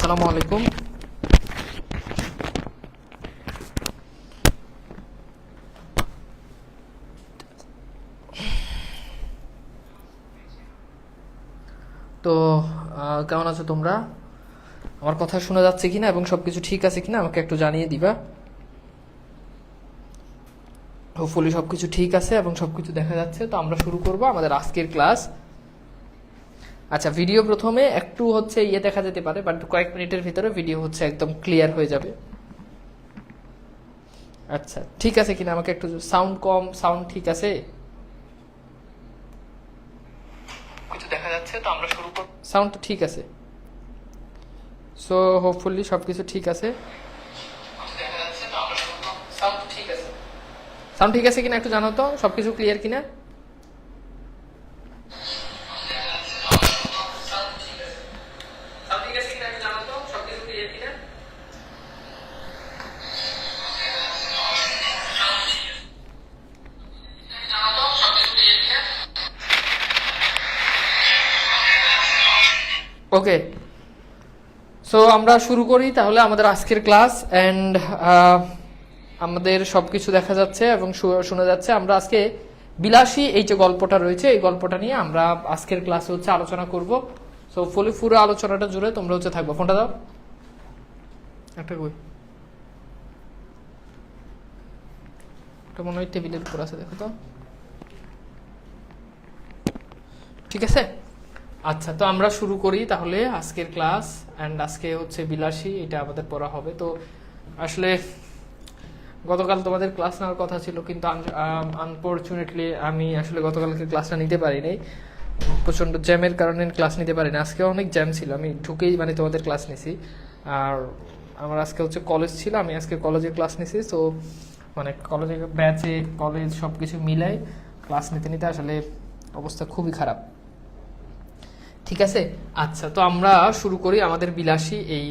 আসসালামু আলাইকুম। তো কেমন আছো তোমরা? আমার কথা শোনা যাচ্ছে কিনা এবং সবকিছু ঠিক আছে কিনা আমাকে একটু জানিয়ে দিবা। হোপফুলি সবকিছু ঠিক আছে এবং সবকিছু দেখা যাচ্ছে। তো আমরা শুরু করব আমাদের আজকের ক্লাস। আচ্ছা, ভিডিও প্রথমে একটু হচ্ছে দেখা যেতে পারে, বাট কয়েক মিনিটের ভিতরে ভিডিও হচ্ছে একদম ক্লিয়ার হয়ে যাবে। আচ্ছা, ঠিক আছে কিনা আমাকে একটু, সাউন্ড কম, সাউন্ড ঠিক আছে, কিছু দেখা যাচ্ছে। তো আমরা শুরু করব, সাউন্ড ঠিক আছে। সো হোপফুলি সবকিছু ঠিক আছে। সাউন্ড ঠিক আছে কিনা একটু জানো তো, সবকিছু ক্লিয়ার কিনা। ওকে, সো আমরা শুরু করি তাহলে আমাদের আজকের ক্লাস। অ্যান্ড আমাদের সবকিছু দেখা যাচ্ছে এবং শোনা যাচ্ছে। আমরা আজকে বিলাসী এই যে গল্পটা রয়েছে, এই গল্পটা নিয়ে আমরা আজকের ক্লাসে হচ্ছে আলোচনা করব। সো ফুলি পুরো আলোচনাটা জুড়ে তোমরা হচ্ছে থাকবো। ফোনটা দাও একটা, কই এটা মনে হয় টেবিলের উপর আছে, দেখো তো। ঠিক আছে, আচ্ছা। তো আমরা শুরু করি তাহলে আজকের ক্লাস। অ্যান্ড আজকে হচ্ছে বিলাসী, এটা আমাদের পড়া হবে। তো আসলে গতকাল তোমাদের ক্লাস নেওয়ার কথা ছিল, কিন্তু আনফরচুনেটলি আমি আসলে গতকালকে ক্লাসটা নিতে পারি নাই, প্রচণ্ড জ্যামের কারণে ক্লাস নিতে পারি না। আজকে অনেক জ্যাম ছিল, আমি ঢুকেই মানে তোমাদের ক্লাস নিছি। আর আমার আজকে হচ্ছে কলেজ ছিল, আমি আজকে কলেজে ক্লাস নিছি। সো মানে কলেজে ব্যাচে কলেজ সব কিছু মিলাই ক্লাস নিতে নিতে আসলে অবস্থা খুবই খারাপ। ঠিক আছে, আচ্ছা। তো আমরা শুরু করি আমাদের বিলাসী এই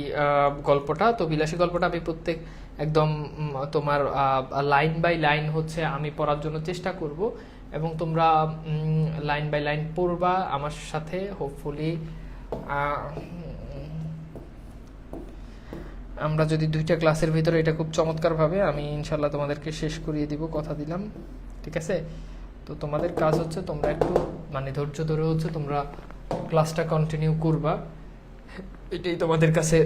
গল্পটা। তো বিলাসী গল্পটা আমি প্রত্যেক একদম তোমার লাইন বাই লাইন হচ্ছে আমি পড়ার জন্য চেষ্টা করব, এবং তোমরা লাইন বাই লাইন পড়বা আমার সাথে। হোপফুলি আমরা যদি 2টা ক্লাসের ভিতরে এটা খুব চমৎকারভাবে আমি ইনশাল্লাহ তোমাদেরকে শেষ করিয়ে দিব, কথা দিলাম। ঠিক আছে, তো তোমাদের কাজ হচ্ছে তোমরা একটু মানে ধৈর্য ধরে হচ্ছে তোমরা ক্লাসটা কন্টিনিউ করবা, এটাই তোমাদের কাছে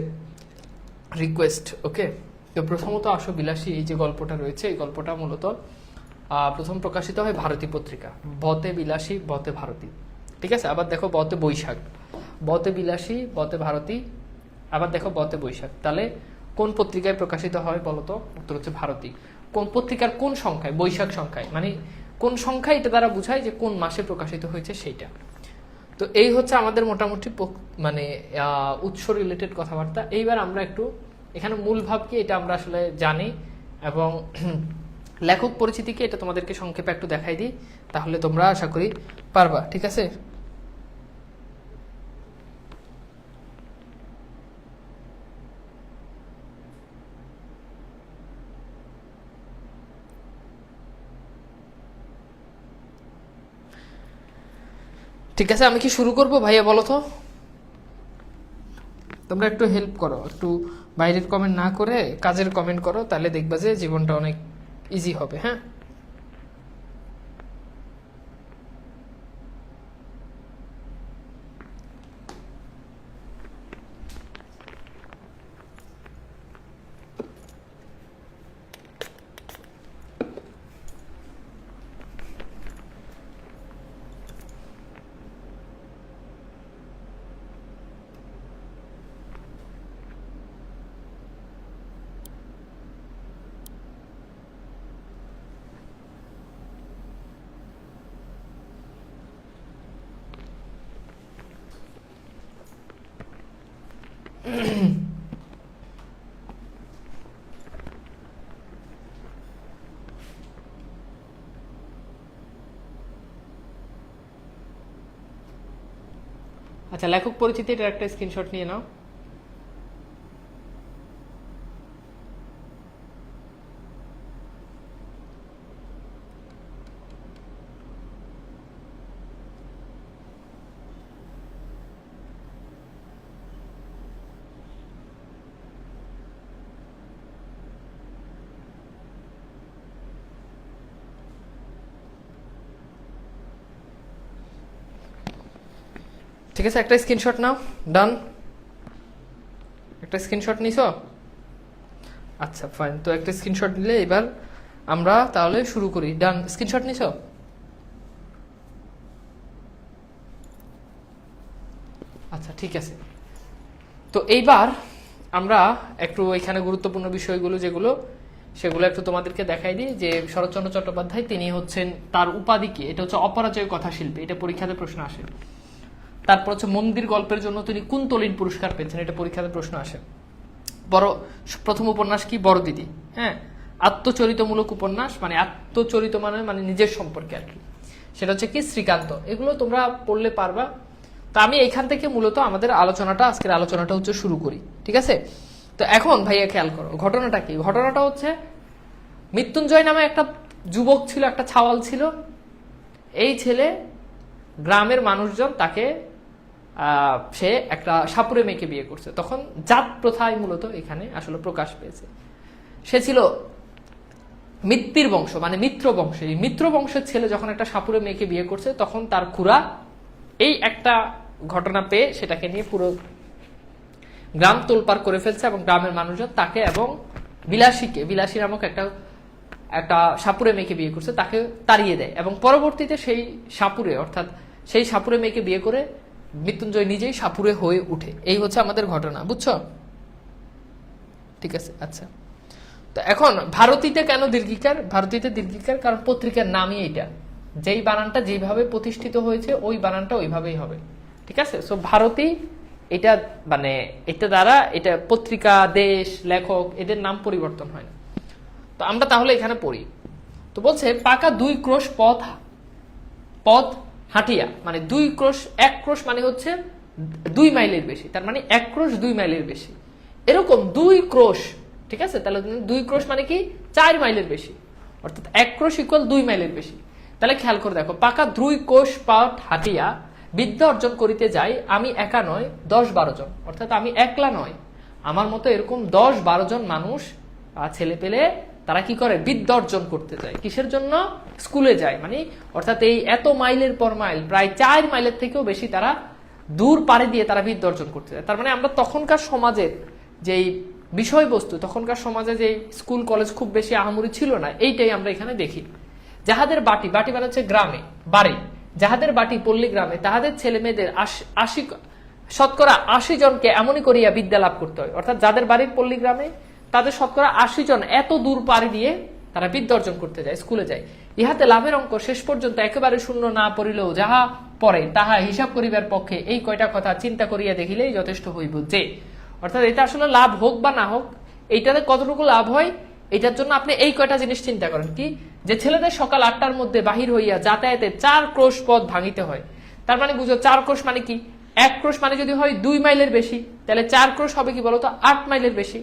রিকোয়েস্ট। ওকে, তো প্রথমত আসো বিলাসী এই যে গল্পটা রয়েছে, এই গল্পটা মূলত প্রথম প্রকাশিত হয় ভারতী পত্রিকা, বতে বিলাসী বতে ভারতী। ঠিক আছে, আবার দেখো বতে বৈশাখ, বতে বিলাসী বতে ভারতী, আবার দেখো বতে বৈশাখ। তাহলে কোন পত্রিকায় প্রকাশিত হয় বলতো? উত্তর হচ্ছে ভারতী। কোন পত্রিকার কোন সংখ্যায়? বৈশাখ সংখ্যায়, মানে কোন সংখ্যা, এটা দ্বারা বোঝায় যে কোন মাসে প্রকাশিত হয়েছে সেইটা। তো এই হচ্ছে আমাদের মোটামুটি মানে উৎস রিলেটেড কথাবার্তা। এইবার আমরা একটু এখানে মূল ভাব কি এটা আমরা আসলে জানি, এবং লেখক পরিচিতি কি এটা তোমাদেরকে সংক্ষেপে একটু দেখাই দিই, তাহলে তোমরা আশা করি পারবা। ঠিক আছে, ঠিক আছে। আমি কি শুরু করব ভাইয়া, বলো তো? তোমরা একটু হেল্প করো, একটু বাইরের কমেন্ট না করে কাজের কমেন্ট করো, তাহলে দেখবা যে জীবনটা অনেক ইজি হবে। হ্যাঁ, আচ্ছা, লেখক পরিচিতি এটার একটা স্ক্রিনশট নিয়ে নাও। ঠিক আছে, একটা স্ক্রিনশট নাও। ডান, একটা স্ক্রিনশট নিছো? আচ্ছা ফাইন, তো একটা স্ক্রিনশট নিলে এবার আমরা তাহলে শুরু করি। ডান, স্ক্রিনশট নিছো? আচ্ছা ঠিক আছে, তো এইবার আমরা একটু এখানে গুরুত্বপূর্ণ বিষয়গুলো যেগুলো সেগুলো একটু তোমাদেরকে দেখাই দিই। যে শরৎচন্দ্র চট্টোপাধ্যায় তিনি হচ্ছেন, তার উপাধি কি? এটা হচ্ছে অপরাজয় কথাশিল্পী, এটা পরীক্ষাতে প্রশ্ন আসে। তারপর হচ্ছে মন্দির গল্পের জন্য তিনি কুন্তলীন পুরস্কার পেয়েছেন, এটা পরীক্ষাতে প্রশ্ন আসে। প্রথম উপন্যাস কি? বড়দিদি। হ্যাঁ, আত্মচরিতমূলক উপন্যাস, মানে আত্মচরিত মানে নিজের সম্পর্কে আর কি, সেটা হচ্ছে কি? শ্রীকান্ত। এগুলো তোমরা পড়লে পারবা। তা আমি এইখান থেকে মূলত আমাদের আলোচনাটা, আজকের আলোচনাটা হচ্ছে শুরু করি, ঠিক আছে? তো এখন ভাইয়া খেয়াল করো, ঘটনাটা কি? ঘটনাটা হচ্ছে মৃত্যুঞ্জয় নামে একটা যুবক ছিল, একটা ছাওয়াল ছিল। এই ছেলে, গ্রামের মানুষজন তাকে সে একটা সাপুরে মেয়েকে বিয়ে করছে। তখন জাত প্রথায় মূলত এখানে আসলে প্রকাশ পেয়েছে। সে ছিল মিত্তির বংশ, মানে মিত্র বংশ। এই মিত্র বংশের ছেলে যখন একটা সাপুরে মেয়েকে বিয়ে করছে, তখন তার খুড়া এই একটা ঘটনা পেয়ে সেটাকে নিয়ে পুরো গ্রাম তোলপাড় করে ফেলছে, এবং গ্রামের মানুষজন তাকে এবং বিলাসী নামক একটা সাপুরে মেয়েকে বিয়ে করছে তাকে তাড়িয়ে দেয়। এবং পরবর্তীতে সেই সাপুরে মেয়েকে বিয়ে করে মৃত্যুঞ্জয় নিজেই সাপুরে হয়ে উঠে। এই হচ্ছে আমাদের ঘটনা, বুঝছো? ঠিক আছে, আচ্ছা। তো এখন ভারতীতে কেন দীর্ঘিকার? ভারতীতে দীর্ঘিকার কারণ পত্রিকার নামই এটা, যেই বানানটা যেভাবে প্রতিষ্ঠিত হয়েছে ওই বানানটা ওইভাবেই হবে, ঠিক আছে? সো ভারতী, এটা মানে এটা দ্বারা এটা পত্রিকা, দেশ, লেখক এদের নাম পরিবর্তন হয় না। তো আমরা তাহলে এখানে পড়ি। তো বলছে পাকা 2 ক্রোশ পথ হাঁটিয়া, মানে 2 ক্রোশ, 1 ক্রোশ মানে হচ্ছে 2 মাইলের বেশি, তার মানে 1 ক্রোশ 2 মাইলের বেশি, এরকম 2 ক্রোশ, ঠিক আছে? তাহলে 2 ক্রোশ মানে কি? 4 মাইলের বেশি, অর্থাৎ 1 ক্রোশ ইকুয়াল 2 মাইলের বেশি। তাহলে খেয়াল করে দেখো, পাকা 2 ক্রোশ পথ হাঁটিয়া বিদ্যা অর্জন করিতে যাই আমি একা নয় 10-12 জন, অর্থাৎ আমি একলা নয়, আমার মতো এরকম 10-12 জন মানুষ, ছেলে পেলে, তারা কি করে? বিদ্যা অর্জন করতে যায়। কিসের জন্য? স্কুলে যায়, মানে অর্থাৎ এই এত মাইলের পর মাইল, প্রায় 4 মাইলের থেকেও বেশি তারা দূর পাড়ি দিয়ে তারা বিদ্যা অর্জন করতে যায়। তার মানে আমরা তখনকার সমাজের যেই বিষয়বস্তু, তখনকার সমাজে যে স্কুল কলেজ খুব বেশি আহামরি ছিল না, এইটাই আমরা এখানে দেখি। যাহাদের বাটি মানে হচ্ছে গ্রামে বাড়ি, যাহাদের বাটি পল্লী গ্রামে, তাহাদের ছেলে মেয়েদের 80 জনকে এমনই করিয়া বিদ্যা লাভ করতে হয়। অর্থাৎ যাদের বাড়ির পল্লী গ্রামে, তাদের 80 জন এত দূর পাড়ি দিয়ে তারা বিদ্যা অর্জন করতে যায়, স্কুলে যায়। ইহাতে লাভের অঙ্ক শেষ পর্যন্ত একেবারে শূন্য না পড়িলেও যাহা পড়ে তাহা হিসাব করিবার পক্ষে এই কয়টা কথা চিন্তা করিয়া দেখিলেই যথেষ্ট হইব যে, অর্থাৎ এটা আসলে লাভ হোক বা না হোক, এইটাতে কতটুকু লাভ হয় এটার জন্য আপনি এই কয়টা জিনিস চিন্তা করেন। কি? যে ছেলেদের সকাল 8টার মধ্যে বাহির হইয়া যাতায়াতে 4 ক্রোশ পথ ভাঙিতে হয়। তার মানে বুঝো 4 ক্রোশ মানে কি? 1 ক্রোশ মানে যদি হয় 2 মাইলের বেশি, তাহলে 4 ক্রোশ হবে কি বলতো? 8 মাইলের বেশি।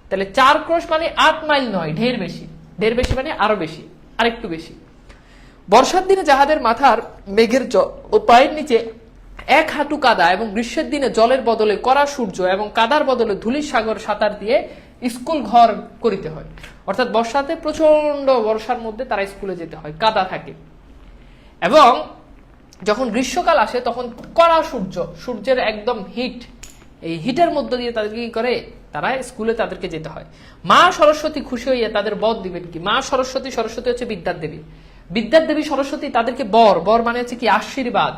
তাহলে 4 ক্রোশ মানে 8 মাইল নয়, ঢের বেশি। ঢের বেশি মানে আরো বেশি, আরেকটু বেশি। বর্ষার দিনে যাহাদের মাথার মেঘের ও পায়ের নিচে 1 হাঁটু কাদা, এবং গ্রীষ্মের দিনে জলের বদলে কড়া সূর্য এবং কাদার বদলে ধূলির সাগর সাঁতার দিয়ে স্কুল ঘর করিতে হয়। অর্থাৎ বর্ষাতে প্রচন্ড বর্ষার মধ্যে তারা স্কুলে যেতে হয়, কাদা থাকে। এবং যখন গ্রীষ্মকাল আসে তখন কড়া সূর্যের একদম হিট, এই হিটের মধ্যে দিয়ে তাদেরকে কি করে? তারা স্কুলে তাদেরকে যেতে হয়। মা সরস্বতী খুশি হইয়া তাদের বর দিবেন কি? মা সরস্বতী হচ্ছে বিদ্যার দেবী। বিদ্যার দেবী সরস্বতী তাদেরকে বর মানে হচ্ছে কি? আশীর্বাদ।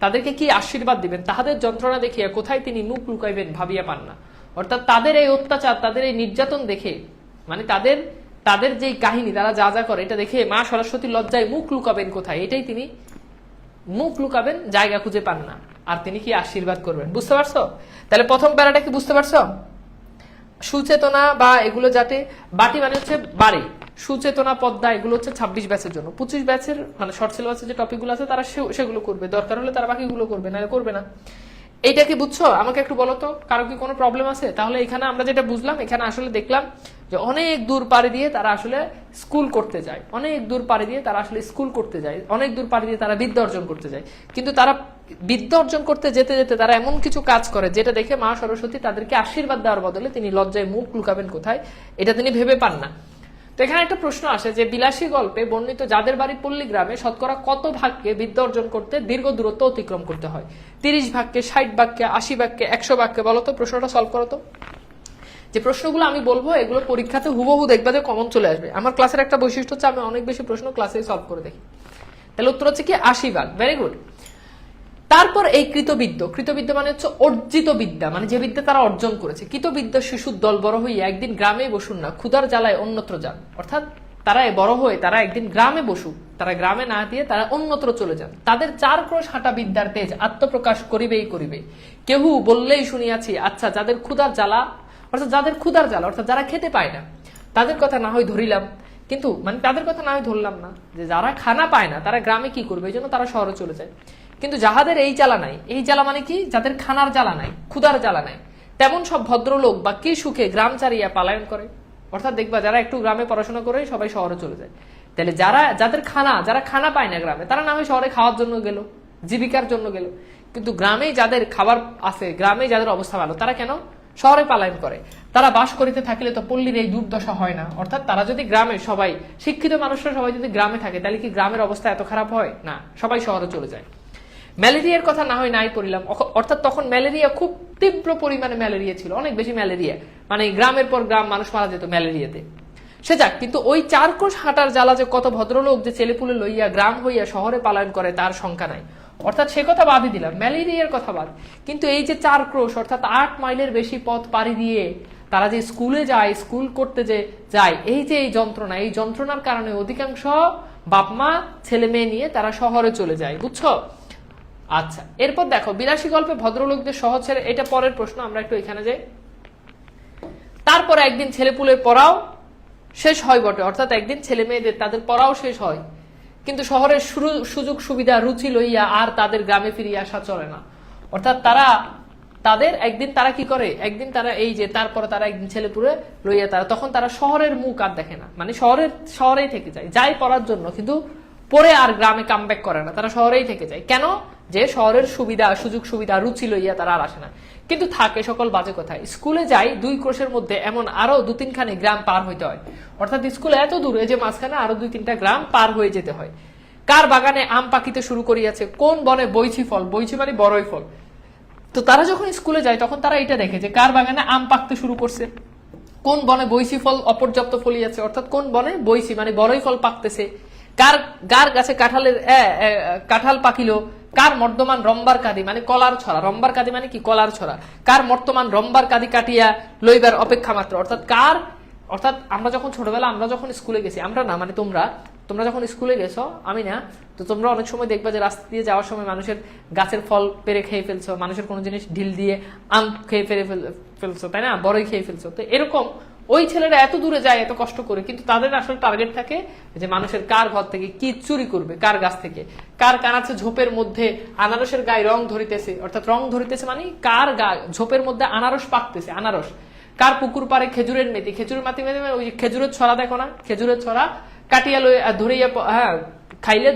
তাদেরকে কি আশীর্বাদ দিবেন? তাহাদের যন্ত্রণা দেখিয়া কোথায় তিনি মুখ লুকাইবেন ভাবিয়া পান না। অর্থাৎ তাদের এই অত্যাচার, তাদের এই নির্যাতন দেখে, মানে তাদের যে কাহিনী, তারা যা যা করে, এটা দেখে মা সরস্বতীর লজ্জায় মুখ লুকাবেন কোথায়? এটাই তিনি মুখ লুকাবেন, জায়গা খুঁজে পান না। আর তিনি কি আশীর্বাদ করবেন, বুঝতে পারছো? তাহলে প্রথম প্যারাটা কি বুঝতে পারছো? সুচেতনা বা এগুলো, যাতে বাটি মানে হচ্ছে বাড়ি, সুচেতনা, পদ্মা, এগুলো হচ্ছে 26 ব্যাচের জন্য। 25 ব্যাচের মানে শর্ট সিলেবাসের যে টপিকগুলো আছে তারা সেগুলো করবে, দরকার হলে তারা বাকিগুলো করবে, না করবে না। এইটা কি বুঝছো? আমাকে একটু বলো তো, কারো কি কোনো প্রবলেম আছে? তাহলে এখানে আমরা যেটা বুঝলাম, এখানে আসলে দেখলাম যে অনেক দূর পাড়ি দিয়ে তারা আসলে স্কুল করতে যায়, অনেক দূর পাড়ি দিয়ে তারা আসলে স্কুল করতে যায়, অনেক দূর পাড়ি দিয়ে তারা বিদ্যা অর্জন করতে যায়। কিন্তু তারা বিদ্যা অর্জন করতে যেতে যেতে তারা এমন কিছু কাজ করে যেটা দেখে মা সরস্বতী তাদেরকে আশীর্বাদ দেওয়ার বদলে তিনি লজ্জায় মুখ লুকাবেন কোথায়, এটা তিনি ভেবে পান না। তো এখানে একটা প্রশ্ন আসে যে বিলাসী গল্পে বর্ণিত যাদের বাড়ি পল্লী গ্রামে শতকরা কত ভাগকে বিদ্যা অর্জন করতে দীর্ঘ দূরত্ব অতিক্রম করতে হয়? 30 ভাগকে, 60 ভাগকে, 80 ভাগকে, 100 ভাগকে? বলো তো, প্রশ্নটা সলভ করো তো। যে প্রশ্নগুলো আমি বলবো এগুলো পরীক্ষাতে হুবহু দেখবা যে কমন চলে আসবে। আমার ক্লাসের একটা বৈশিষ্ট্য হচ্ছে আমি অনেক বেশি প্রশ্ন ক্লাসে সলভ করে দেখি। তাহলে উত্তর হচ্ছে কি 80 ভাগ। Very good. তারপর এই কৃতবিদ্য মানে হচ্ছে অর্জিত বিদ্যা, মানে যে বিদ্যা তারা অর্জন করেছে। কৃতবিদ্যা শিশুর দল বড় হইয়া একদিন গ্রামে বসুন না, ক্ষুধার জ্বালায় অন্যত্র যান। অর্থাৎ তারা বড় হয়ে তারা একদিন গ্রামে বসুক, তারা গ্রামে না দিয়ে তারা অন্যত্র চলে যান। তাদের 4 ক্রোশ হাঁটা বিদ্যার তেজ আত্মপ্রকাশ করিবেই করিবে। কেহু বললেই শুনিয়াছি, আচ্ছা যাদের ক্ষুধার জ্বালা অর্থাৎ যারা খেতে পায় না তাদের কথা না হয় ধরিলাম, কিন্তু মানে তাদের কথা না হয় ধরলাম না, যে যারা খানা পায় না তারা গ্রামে কি করবে, এই জন্য তারা শহরে চলে যায়। কিন্তু যাহাদের এই জ্বালা নাই, এই জ্বালা মানে কি, যাদের খানার জ্বালা নাই, ক্ষুধার জ্বালা নাই, তেমন সব ভদ্রলোক বা কি সুখে গ্রাম ছাড়িয়া পালায়ন করে। অর্থাৎ দেখবা যারা একটু গ্রামে পড়াশোনা করে সবাই শহরে চলে যায়। তাহলে যারা খানা পায় না গ্রামে, তারা না হয় শহরে খাওয়ার জন্য গেল, জীবিকার জন্য গেল। কিন্তু গ্রামে যাদের খাবার আছে, গ্রামে যাদের অবস্থা ভালো, তারা কেন শহরে পালায়ন করে? তারা বাস করিতে থাকলে তো পল্লীর এই দুর্দশা হয় না। অর্থাৎ তারা যদি গ্রামে, সবাই শিক্ষিত মানুষরা সবাই যদি গ্রামে থাকে, তাহলে কি গ্রামের অবস্থা এত খারাপ হয় না? সবাই শহরে চলে যায়। ম্যালেরিয়ার কথা না হয় নাই পড়িলাম, অর্থাৎ তখন ম্যালেরিয়া খুব তীব্র পরিমাণে ম্যালেরিয়া ছিল, অনেক বেশি ম্যালেরিয়া, মানে গ্রামের পর গ্রাম মানুষ মারা যেত ম্যালেরিয়াতে। সে যাক, কিন্তু ওই 4 ক্রোশ হাঁটার জ্বালা যে কত ভদ্রলোক যে ছেলেপুলে লইয়া গ্রাম হইয়া শহরে পালায়ন করে তার সংখ্যা নাই। অর্থাৎ সে কথা বাদই দিলাম, ম্যালেরিয়ার কথা বাদ। কিন্তু এই যে 4 ক্রোশ অর্থাৎ 8 মাইলের বেশি পথ পাড়ি দিয়ে তারা যে স্কুলে যায়, স্কুল করতে যে যায়, এই যে এই যন্ত্রণার কারণে অধিকাংশ বাপমা ছেলে মেয়ে নিয়ে তারা শহরে চলে যায়। বুঝছো? আচ্ছা, এরপর দেখো বিলাসী গল্পে ভদ্রলোকদের শহর ছেড়ে, এটা পরের প্রশ্ন, আমরা একটু এখানে যাই। তারপরে একদিন ছেলেপুলের পড়াও শেষ হয় বটে, অর্থাৎ একদিন ছেলে মেয়েদের তাদের পড়াও শেষ হয়, কিন্তু শহরের সুযোগ সুবিধা রুচি লইয়া আর তাদের গ্রামে ফিরিয়ে আসা চলে না। অর্থাৎ একদিন তারা কি করে, একদিন তারা এই যে তারপরে তারা একদিন ছেলেপুলে লইয়া তখন তারা শহরের মুখ আর দেখে না, মানে শহরেই থেকে যায় পড়ার জন্য, কিন্তু পরে আর গ্রামে কামব্যাক করে না, তারা শহরেই থেকে যায়। কেন? যে শহরের সুযোগ সুবিধা রুচি লইয়া তারা আর আসে না। কিন্তু থাকে সকল বাজে কথা, স্কুলে যাই 2 ক্রোশের মধ্যে এমন আরো 2-3 খানি গ্রাম পার হইতে হয়। অর্থাৎ স্কুলে এত দূরে যে মাঝখানে আরো 2-3টা গ্রাম পার হয়ে যেতে হয়। কার বাগানে আম পাকিতে শুরু করিয়াছে, কোন বনে বইছি ফল, বইছি মানে বড়ই ফল। তো তারা যখন স্কুলে যায় তখন তারা এটা দেখে যে কার বাগানে আম পাকতে শুরু করছে, কোন বনে বইছি ফল অপর্যাপ্ত ফলিয়াছে, অর্থাৎ কোন বনে বইছি মানে বড়ই ফল পাকতেছে, কার গাছে কাঁঠাল পাকিল, কার মর্দমান রম্বার কাদি মানে কলার ছড়া, রম্বার কাদি মানে কি কলার ছড়া, কার মর্তমান রম্বার কাদি কাটিয়া লইবার অপেক্ষা মাত্র। অর্থাৎ আমরা যখন ছোটবেলা আমরা যখন স্কুলে গেছি, আমরা না মানে তোমরা যখন স্কুলে গেছো, আমি না, তো তোমরা অনেক সময় দেখবা যে রাস্তা দিয়ে যাওয়ার সময় মানুষের গাছের ফল পেরে খেয়ে ফেলছো, মানুষের কোনো জিনিস ঢিল দিয়ে আম খেয়ে ফেলছো, তাই না, বড়ই খেয়ে ফেলছো। তো এরকম ওই ছেলেরা এত দূরে যায় এত কষ্ট করে, কিন্তু তাদের আসলে টার্গেট থাকে যে মানুষের কার ঘর থেকে কি চুরি করবে, কার গাছ থেকে, কার কানাচ্ছে ঝোপের মধ্যে আনারসের গায়ে রং ধরিতেছে, অর্থাৎ রং ধরিতেছে মানে কার ঝোপের মধ্যে আনারস পাকতেছে, আনারস, কার পুকুর পাড়ে খেজুরের মেথি, খেজুরের মাটি মেথি ওই খেজুরের ছড়া, দেখো না, খেজুরের ছড়া কাটিয়া ধরিয়া খাইলে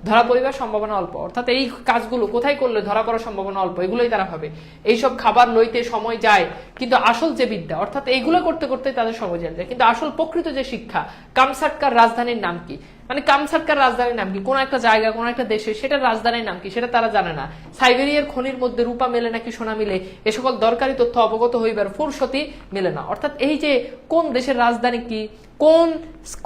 ধরা পড়িবার সম্ভাবনা অল্প। অর্থাৎ এই কাজগুলো কোথায় করলে ধরা পড়ার সম্ভাবনা অল্প, এগুলোই তারা ভাবে। এইসব খাবার লইতে সময় যায়, কিন্তু আসল যে বিদ্যা, অর্থাৎ এইগুলো করতে করতে তাদের সময় যায়, কিন্তু আসল প্রকৃত যে শিক্ষা, কামসাটকার রাজধানীর নাম কি, মানে কামসাটকার রাজধানীর নাম কি, কোন একটা জায়গা কোন একটা দেশে সেটার রাজধানীর নাম কি সেটা তারা জানে না। সাইবেরিয়ার খনির মধ্যে রূপা মেলে নাকি সোনা মিলে, এ সকল দরকারি তথ্য অবগত হইবার ফুরসতি মেলে না। অর্থাৎ এই যে কোন দেশের রাজধানী কি, কোন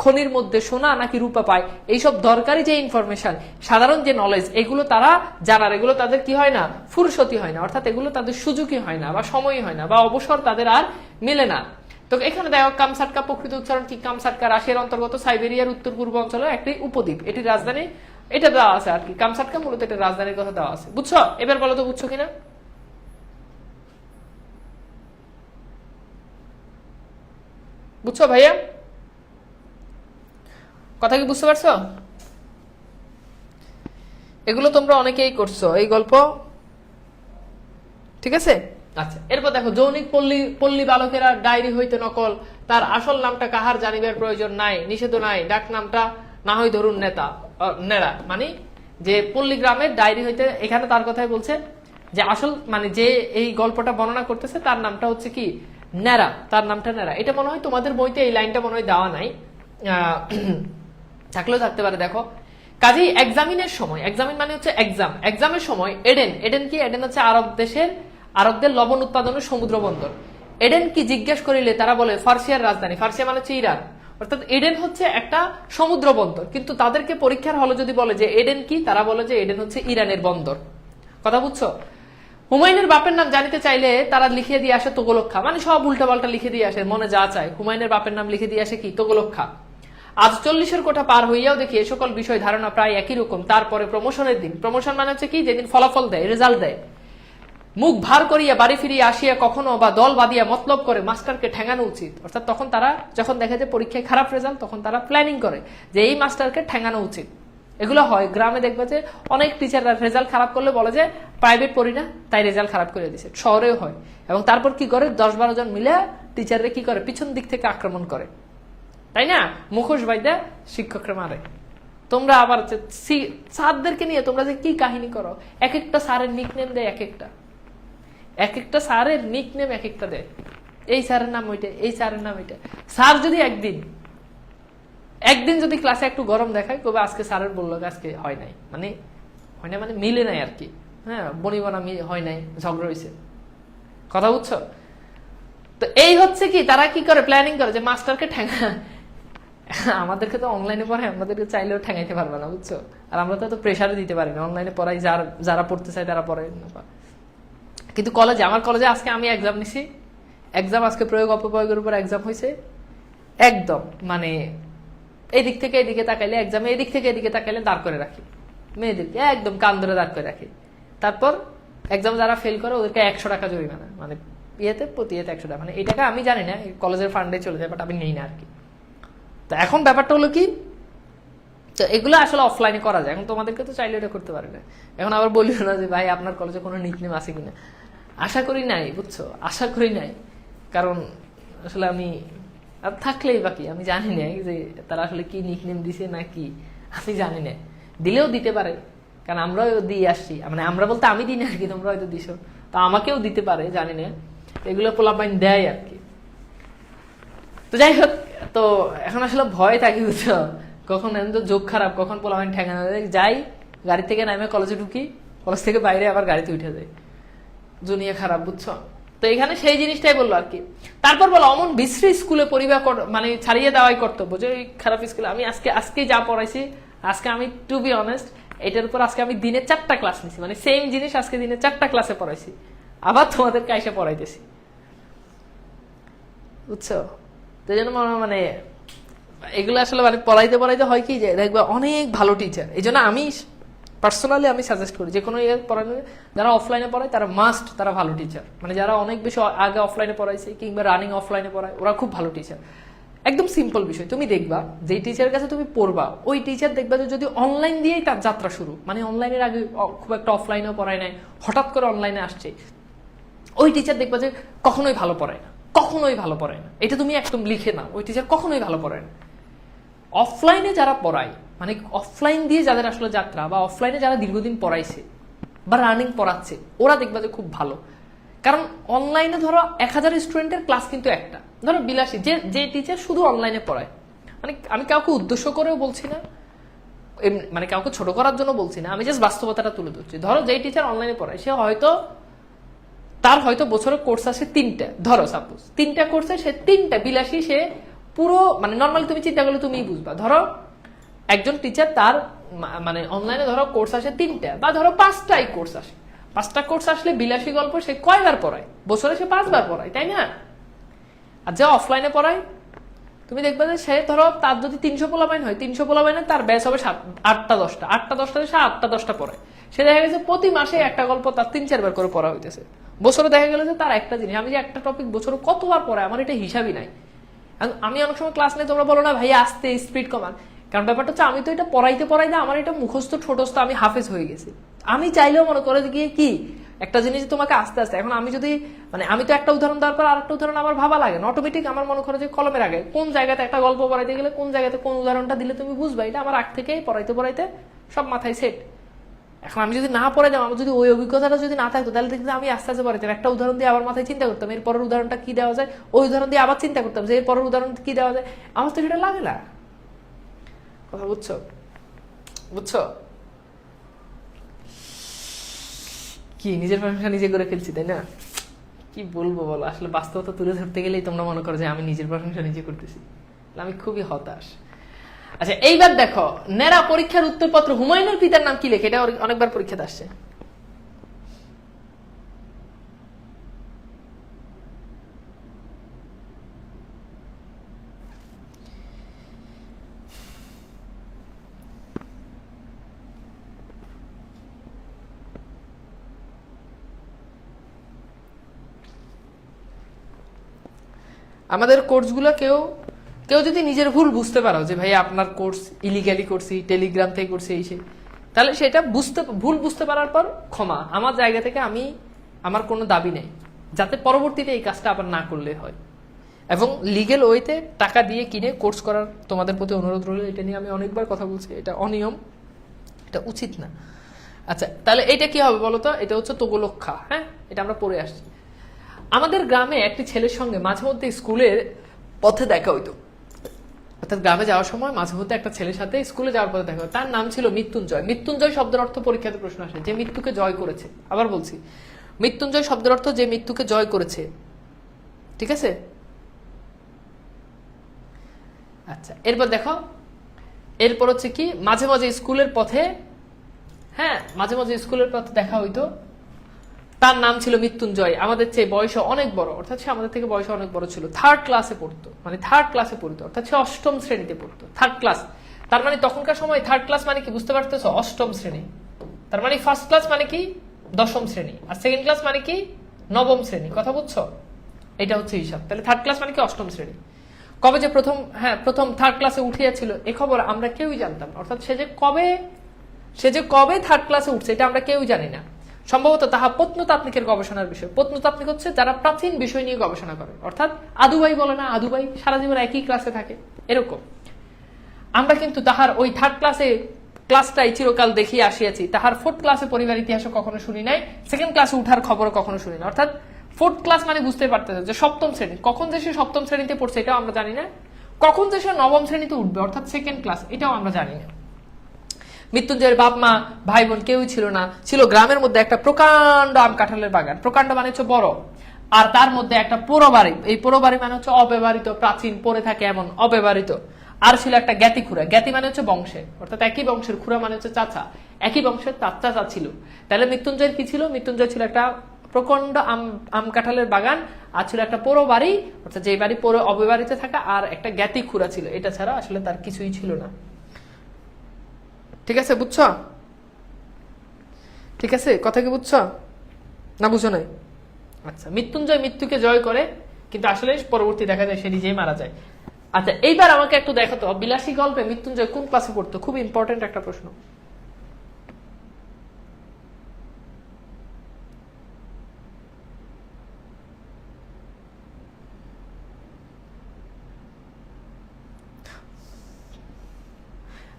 খনির মধ্যে সোনা নাকি রূপা পায়, এইসব দরকারি যে ইনফরমেশন, সাধারণ যে নলেজ, এগুলো তারা জানার, এগুলো তাদের কি হয় না, ফুরসতি হয় না, অর্থাৎ এগুলো তাদের সুযোগই হয় না বা সময়ই হয় না বা অবসর তাদের আর মেলে না। তো এখানে দেখো কামসাটকা প্রকৃত উচ্চারণ কি, কামসাটকা রাশিয়ার অন্তর্গত সাইবেরিয়ার উত্তর পূর্ব অঞ্চলের একটি উপদ্বীপ, এটির রাজধানী এটা দেওয়া আছে আর কি, কামসাটকা মূলত এটার রাজধানীর কথা দেওয়া আছে। বুঝছো? এবার বলো তো বুঝছো কিনা, বুঝছো ভাইয়া, কথা কি বুঝতে পারছো? এগুলো তোমরা অনেকেই করছো এই গল্প, ঠিক আছে? আচ্ছা, এরপর দেখো যৌনিক পল্লী বালকেরা ডায়েরি হইতে নকল, তার আসল নামটা কাহার জানিবার প্রয়োজন নাই, নিষেধ নাই, ডাক নামটা না হয় ধরুন নেড়া, মানে যে পল্লী গ্রামের ডায়েরি হইতে, এখানে তার কথাই বলছে যে আসল মানে যে এই গল্পটা বর্ণনা করতেছে তার নামটা হচ্ছে কি ন্যাড়া, তার নামটা ন্যাড়া। এটা মনে হয় তোমাদের বইতে এই লাইনটা মনে হয় দেওয়া নাই, থাকলেও থাকতে পারে। দেখো, কাজেই এক্সামিনের সময়, এক্সামিন মানে হচ্ছে এক্সাম, এক্সামের সময় এডেন, এডেন কি? এডেন হচ্ছে আরবদের লবণ উৎপাদনের সমুদ্র বন্দর। এডেন কি জিজ্ঞেস করিলে তারা বলে ফার্সিয়ার রাজধানী, ফার্সিয়া মানে হচ্ছে ইরান। অর্থাৎ এডেন হচ্ছে একটা সমুদ্র বন্দর, কিন্তু তাদেরকে পরীক্ষার হলে যদি বলে যে এডেন কি, তারা বলে যে এডেন হচ্ছে ইরানের বন্দর। কথা বুঝছো? হুমায়ুনের বাপের নাম জানিতে চাইলে তারা লিখে দিয়ে আসে তোগলক খা, মানে সব উল্টা পাল্টা লিখে দিয়ে আসে, মনে যা চায়। হুমায়ুনের বাপের নাম লিখে দিয়ে আসে কি? তোগলক খা। আজ 40-এর কোঠা পার হইয়াও দেখি এ সকল বিষয় ধারণা প্রায় একই রকম। তারপরে প্রমোশনের দিন, প্রমোশন মানে হচ্ছে কি? যেদিন ফলাফল দেয়, রেজাল্ট দেয়। মুখ ভার করিয়া বাড়ি ফিরিয়া আসিয়া কখনো বা দল বাঁধিয়া মতলব করে মাস্টারকে ঠেঙানো উচিত। অর্থাৎ তখন তারা যখন দেখে যে পরীক্ষায় খারাপ রেজাল্ট, তখন তারা প্ল্যানিং করে যে এই মাস্টারকে ঠেঙানো উচিত। এগুলো হয় গ্রামে, দেখবে যে অনেক টিচাররা রেজাল্ট খারাপ করলে বলে যে প্রাইভেট পড়ি না, তাই রেজাল্ট খারাপ করে দিছে। শহরেও হয়। এবং তারপর কি করে? 10-12 জন মিলে টিচাররা কি করে? পিছন দিক থেকে আক্রমণ করে, তাই না? মুখোশ বাইদা শিক্ষকরা মারে। তোমরা আবার স্যারদেরকে নিয়ে তোমরা যে কি কাহিনী করো, এক একটা স্যারের নিকনেম দেয়, এক একটা স্যারের নিকনেম এক একটা দেয়। এই স্যারের নাম ওইটা, এই স্যারের নাম ওইটা। স্যার যদি একদিন যদি ক্লাসে একটু গরম দেখায়, কবে আজকে স্যারের বললো আজকে হয় নাই, মানে হয় না, মানে মিলে নাই আর কি। হ্যাঁ, বনিবনা হয় নাই, ঝগড়া হয়েছে। কথা বুঝছো? তো এই হচ্ছে কি, তারা কি করে? প্ল্যানিং করে যে মাস্টারকে ঠেঙা। আমাদেরকে তো অনলাইনে পড়ায়, আমাদেরকে চাইলেও ঠেঙাইতে পারবে না, বুঝছো? আর আমরা তো প্রেশারে দিতে পারি না। অনলাইনে পড়াই, যারা পড়তে চায় তারা পড়ে। কিন্তু কলেজে, আমার কলেজে আজকে আমি এক্সাম নিছি, এক্সাম আজকে প্রয়োগ অপপ্রয়োগের উপর এক্সাম হয়েছে। একদম মানে এদিক থেকে এদিকে তাকাইলে, এক্সামে এদিক থেকে এদিকে তাকাইলে দাঁড় করে রাখি মেয়েদেরকে, একদম কান ধরে দাঁড় করে রাখি। তারপর এক্সাম যারা ফেল করে ওদেরকে 100 টাকা জরিমানা, মানে প্রতি 100 টাকা। মানে এই টাকা আমি জানি না, কলেজের ফান্ডে চলে যায়, বাট আমি নেই না আর কি। তো এখন ব্যাপারটা হলো কি, তো এগুলো আসলে অফলাইনে করা যায়। এখন তোমাদেরকে তো চাইলে এটা করতে পারে না। এখন আবার বলিও না যে ভাই আপনার কলেজে কোনো নিকনেম আছে কিনা। আশা করি নাই, বুঝছো? আশা করি নাই, কারণ আসলে আমি আর থাকলেই বাকি, আমি জানি না যে তারা আসলে কি নিকনেম দিছে না কি, আমি জানি না। দিলেও দিতে পারে, কারণ আমরাও দিয়ে আসছি। মানে আমরা বলতে আমি দিই না আর কি, তোমরা হয়তো দিছো, তো আমাকেও দিতে পারে, জানি না। এগুলো পোলাপাইন দেয় আর কি। তো যাই হোক, তো এখন আসলে ভয় থাকি, বুঝছো? কখন তো যোগ খারাপ, কখন পোলাপাইন ঠেকানো যাই, গাড়ি থেকে নামে কলেজে ঢুকি, কলেজ থেকে বাইরে আবার গাড়িতে উঠে যায়, দুনিয়া খারাপ, বুঝছো? তো এখানে সেই জিনিসটাই বললো আর কি। তারপর বলো, অমন বিশ্রী স্কুলে পরিবার মানে ছাড়িয়ে দেওয়াই কর্তব্য, যে খারাপ স্কুলে। আমি আজকে যা পড়াইছি, আজকে আমি টু বি অনেস্ট, এটার উপর আজকে আমি দিনে 4টা ক্লাস নিছি, মানে সেম জিনিস আজকে দিনে 4টা ক্লাসে পড়াইছি, আবার তোমাদেরকে এসে পড়াইতেছি, বুঝছো? তো জন্য মানে এগুলো আসলে মানে পড়াইতে পড়াইতে হয় কি, যে দেখবে অনেক ভালো টিচার। এই জন্য আমি পার্সোনালি আমি সাজেস্ট করি, যে কোনো পড়ানো যারা অফলাইনে পড়ায় তারা মাস্ট, তারা ভালো টিচার। মানে যারা অনেক বেশি আগে অফলাইনে পড়াইছে কিংবা রানিং অফলাইনে পড়ায়, ওরা খুব ভালো টিচার। একদম সিম্পল বিষয়, তুমি দেখবা যে টিচারের কাছে তুমি পড়বা, ওই টিচার দেখবা যে যদি অনলাইন দিয়েই তার যাত্রা শুরু, মানে অনলাইনের আগে খুব একটা অফলাইনেও পড়ায় নাই, হঠাৎ করে অনলাইনে আসছে, ওই টিচার দেখবা যে কখনোই ভালো পড়ায় না, কখনোই ভালো পড়ায় না। এটা তুমি একদম লিখে নাও, ওই টিচার কখনোই ভালো পড়ায় না। অফলাইনে যারা পড়ায়, মানে অফলাইন দিয়ে যাদের আসলে যাত্রা, বা অফলাইনে যারা দীর্ঘদিন পড়াইছে বা রানিং পড়াচ্ছে, ওরা দেখবা যে খুব ভালো। কারণ অনলাইনে ধরো 1000 স্টুডেন্টের ক্লাস কিন্তু একটা, ধরো বিলাসী যে টিচার শুধু অনলাইনে পড়ায়, মানে আমি কাউকে উদ্দেশ্য করেও বলছি না, মানে কাউকে ছোট করার জন্য বলছি না, আমি জাস্ট বাস্তবতাটা তুলে ধরছি। ধরো যেই টিচার অনলাইনে পড়ায়, সে তার হয়তো বছরের কোর্স আছে 3টা, ধরো সাপোজ 3টা কোর্সে সে 3টা বিলাসী, সে পুরো মানে নর্মালি তুমি চিন্তা করলে তুমি বুঝবা। ধরো একজন টিচার তার মানে অনলাইনে ধরো কোর্স আসে 3টা, বা ধরো 5টাই কোর্স আসে। 5টা কোর্স আসলে বিলাসী গল্প সে কয়বার পড়ায়? বছরে সে 5বার পড়ায়, তাই না? আর যা অফলাইনে পড়ায়, তুমি দেখবে যে সে ধরো তার যদি 300 পোলাপাইন হয়, 300 পোলাপাইনে তার ব্যাচ হবে 8টা 10টা, 8টা 10টাতে সে 8টা 10টা পড়ায়। সে দেখা গেছে প্রতি মাসে একটা গল্প তার 3-4 বার করে পড়া হইতেছে। বছরে দেখা গেল যে তার একটা জিনিস, আমি যে একটা টপিক বছরে কতবার পড়ায় আমার এটা হিসাবই নাই। আমি অনেক সময় ক্লাস নেই, তোমরা বলো না ভাই আস্তে স্পিড কমান, কারণ ব্যাপারটা হচ্ছে আমি তো এটা পড়াইতে আমার এটা মুখস্থ ঠোঁটস্থ, আমি হাফেজ হয়ে গেছি। আমি চাইলেও মনে করে গিয়ে কি একটা জিনিস তোমাকে আস্তে আস্তে, এখন আমি যদি মানে আমি তো একটা উদাহরণ দেওয়ার পর আরেকটা উদাহরণ আমার ভাবা লাগে না, অটোমেটিক আমার মনে করো যে কলমের আগে কোন জায়গাতে একটা গল্প পড়াইতে গেলে কোন জায়গাতে কোন উদাহরণটা দিলে তুমি বুঝবা, এটা আমার আগ থেকেই পড়াইতে সব মাথায় সেট। এখন আমি যদি না পড়ে যাবো, আমার যদি ওই অভিজ্ঞতাটা যদি না থাকতো, তাহলে দেখতে আমি আস্তে আস্তে পড়ে একটা উদাহরণ দিয়ে আবার মাথায় চিন্তা করতাম, এর পরের উদাহরণটা কি দেওয়া যায়, ওই উদাহরণ দিয়ে আবার চিন্তা করতাম যে এর পরের উদাহরণ কি দেওয়া যায়। আমার তো সেটা লাগে না। কথা বুঝছো? বুঝছো কি নিজের প্রশংসা নিজে করে ফেলছি, তাই না? কি বলবো বলো, আসলে বাস্তবতা তুলে ধরতে গেলেই তোমরা মনে করো যে আমি নিজের প্রশংসা নিজে করতেছি। আমি খুবই হতাশ। আচ্ছা এইবার দেখো, নেরা পরীক্ষার উত্তরপত্র হুমায়ুনের পিতার নাম কি লেখে? এটা অনেকবার পরীক্ষাতে আসছে। আমাদের কোর্সগুলো কেউ কেউ যদি নিজের ভুল বুঝতে পারো যে ভাই আপনার কোর্স ইলিগালি করছি, টেলিগ্রাম থেকে করছি এই সেই, তাহলে সেটা ভুল বুঝতে পারার পর ক্ষমা, আমার জায়গা থেকে আমার কোনো দাবি নেই, যাতে পরবর্তীতে এই কাজটা আবার না করলে হয়। এবং লিগেল ওয়েতে টাকা দিয়ে কিনে কোর্স করার তোমাদের প্রতি অনুরোধ রইল। এটা নিয়ে আমি অনেকবার কথা বলছি, এটা অনিয়ম, এটা উচিত না। আচ্ছা তাহলে এটা কি হবে বলতো? এটা হচ্ছে তোগলক্ষা। হ্যাঁ, এটা আমরা পড়ে আসছি। আমাদের গ্রামে একটি ছেলের সঙ্গে মাঝে মধ্যে স্কুলের পথে দেখা হইতো। অর্থাৎ গ্রামে যাওয়ার সময় মাঝে মধ্যে একটা ছেলের সাথে স্কুলে যাওয়ার পথে দেখা হতো। তার নাম ছিল মৃত্যুঞ্জয়। মৃত্যুঞ্জয় শব্দের অর্থ পরীক্ষাতে প্রশ্ন আসে, যে মৃত্যুকে জয় করেছে। আবার বলছি, মৃত্যুঞ্জয় শব্দের অর্থ যে মৃত্যুকে জয় করেছে। ঠিক আছে? আচ্ছা এরপর দেখো, এরপর হচ্ছে কি, মাঝে মাঝে স্কুলের পথে, হ্যাঁ মাঝে মাঝে স্কুলের পথে দেখা হইতো। তার নাম ছিল মৃত্যুঞ্জয়, আমাদের চেয়ে বয়স অনেক বড়, অর্থাৎ সে আমাদের থেকে বয়স অনেক বড় ছিল। থার্ড ক্লাসে পড়তো, মানে থার্ড ক্লাসে পড়তো, অর্থাৎ সে অষ্টম শ্রেণীতে পড়তো। থার্ড ক্লাস, তার মানে তখনকার সময় থার্ড ক্লাস মানে কি বুঝতে পারতেছো? অষ্টম শ্রেণী। তার মানে ফার্স্ট ক্লাস মানে কি? দশম শ্রেণী। আর সেকেন্ড ক্লাস মানে কি? নবম শ্রেণী। কথা বুঝছো? এটা হচ্ছে হিসাব। তাহলে থার্ড ক্লাস মানে কি? অষ্টম শ্রেণী। কবে যে প্রথম থার্ড ক্লাসে উঠিয়েছিল এ খবর আমরা কেউই জানতাম না। অর্থাৎ সে যে কবে থার্ড ক্লাসে উঠছে এটা আমরা কেউই জানি না। সম্ভবত তাহা প্রত্নতাত্ত্বিকের গবেষণার বিষয়। প্রত্নতাত্ত্বিক হচ্ছে যারা প্রাচীন বিষয় নিয়ে গবেষণা করে, অর্থাৎ আদুবাই বলে না, আদুবাই সারা জীবন একই ক্লাসে থাকে, এরকম। আমরা কিন্তু তাহার ওই থার্ড ক্লাসটাই চিরকাল দেখিয়ে আসিয়াছি। তাহার ফোর্থ ক্লাসে পরিবার ইতিহাসও কখনো শুনি নাই, সেকেন্ড ক্লাসে উঠার খবরও কখনো শুনি না। অর্থাৎ ফোর্থ ক্লাস মানে বুঝতে পারতেছে যে সপ্তম শ্রেণী। কখন যে সে সপ্তম শ্রেণীতে পড়ছে এটাও আমরা জানি না, কখন যে সে নবম শ্রেণীতে উঠবে অর্থাৎ সেকেন্ড ক্লাস এটাও আমরা জানি না। মৃত্যুঞ্জয়ের বাপ মা ভাই বোন কেউই ছিল না। ছিল গ্রামের মধ্যে একটা প্রকাণ্ড আম কাঁঠালের বাগান। প্রকাণ্ড মানে হচ্ছে বড়, আর তার মধ্যে একটা পোড়ো বাড়ি। এই পোড়ো বাড়ি মানে হচ্ছে অব্যবহৃত, প্রাচীন, পড়ে থাকে এমন, অব্যবহৃত। আর ছিল একটা জ্ঞাতি খুড়া। জ্ঞাতি মানে হচ্ছে বংশের, অর্থাৎ একই বংশের, খুড়া মানে হচ্ছে চাচা, একই বংশের তার চাচা ছিল। তাহলে মৃত্যুঞ্জয়ের কি ছিল? মৃত্যুঞ্জয় ছিল একটা প্রকাণ্ড আম কাঁঠালের বাগান, আর ছিল একটা পোড়ো বাড়ি, অর্থাৎ যে বাড়ি পোড়ো অব্যবহৃত থাকা, আর একটা জ্ঞাতি খুড়া ছিল। এটা ছাড়া আসলে তার কিছুই ছিল না। ঠিক আছে, বুঝছো? ঠিক আছে, কথা কি বুঝছো না বুঝো নাই? আচ্ছা, মৃত্যুঞ্জয় মৃত্যুকে জয় করে, কিন্তু আসলে পরবর্তী দেখা যায় সে নিজেই মারা যায়। আচ্ছা এইবার আমাকে একটু দেখো তো, বিলাসী গল্পে মৃত্যুঞ্জয় কোন ক্লাসে পড়তো? খুব ইম্পর্টেন্ট একটা প্রশ্ন।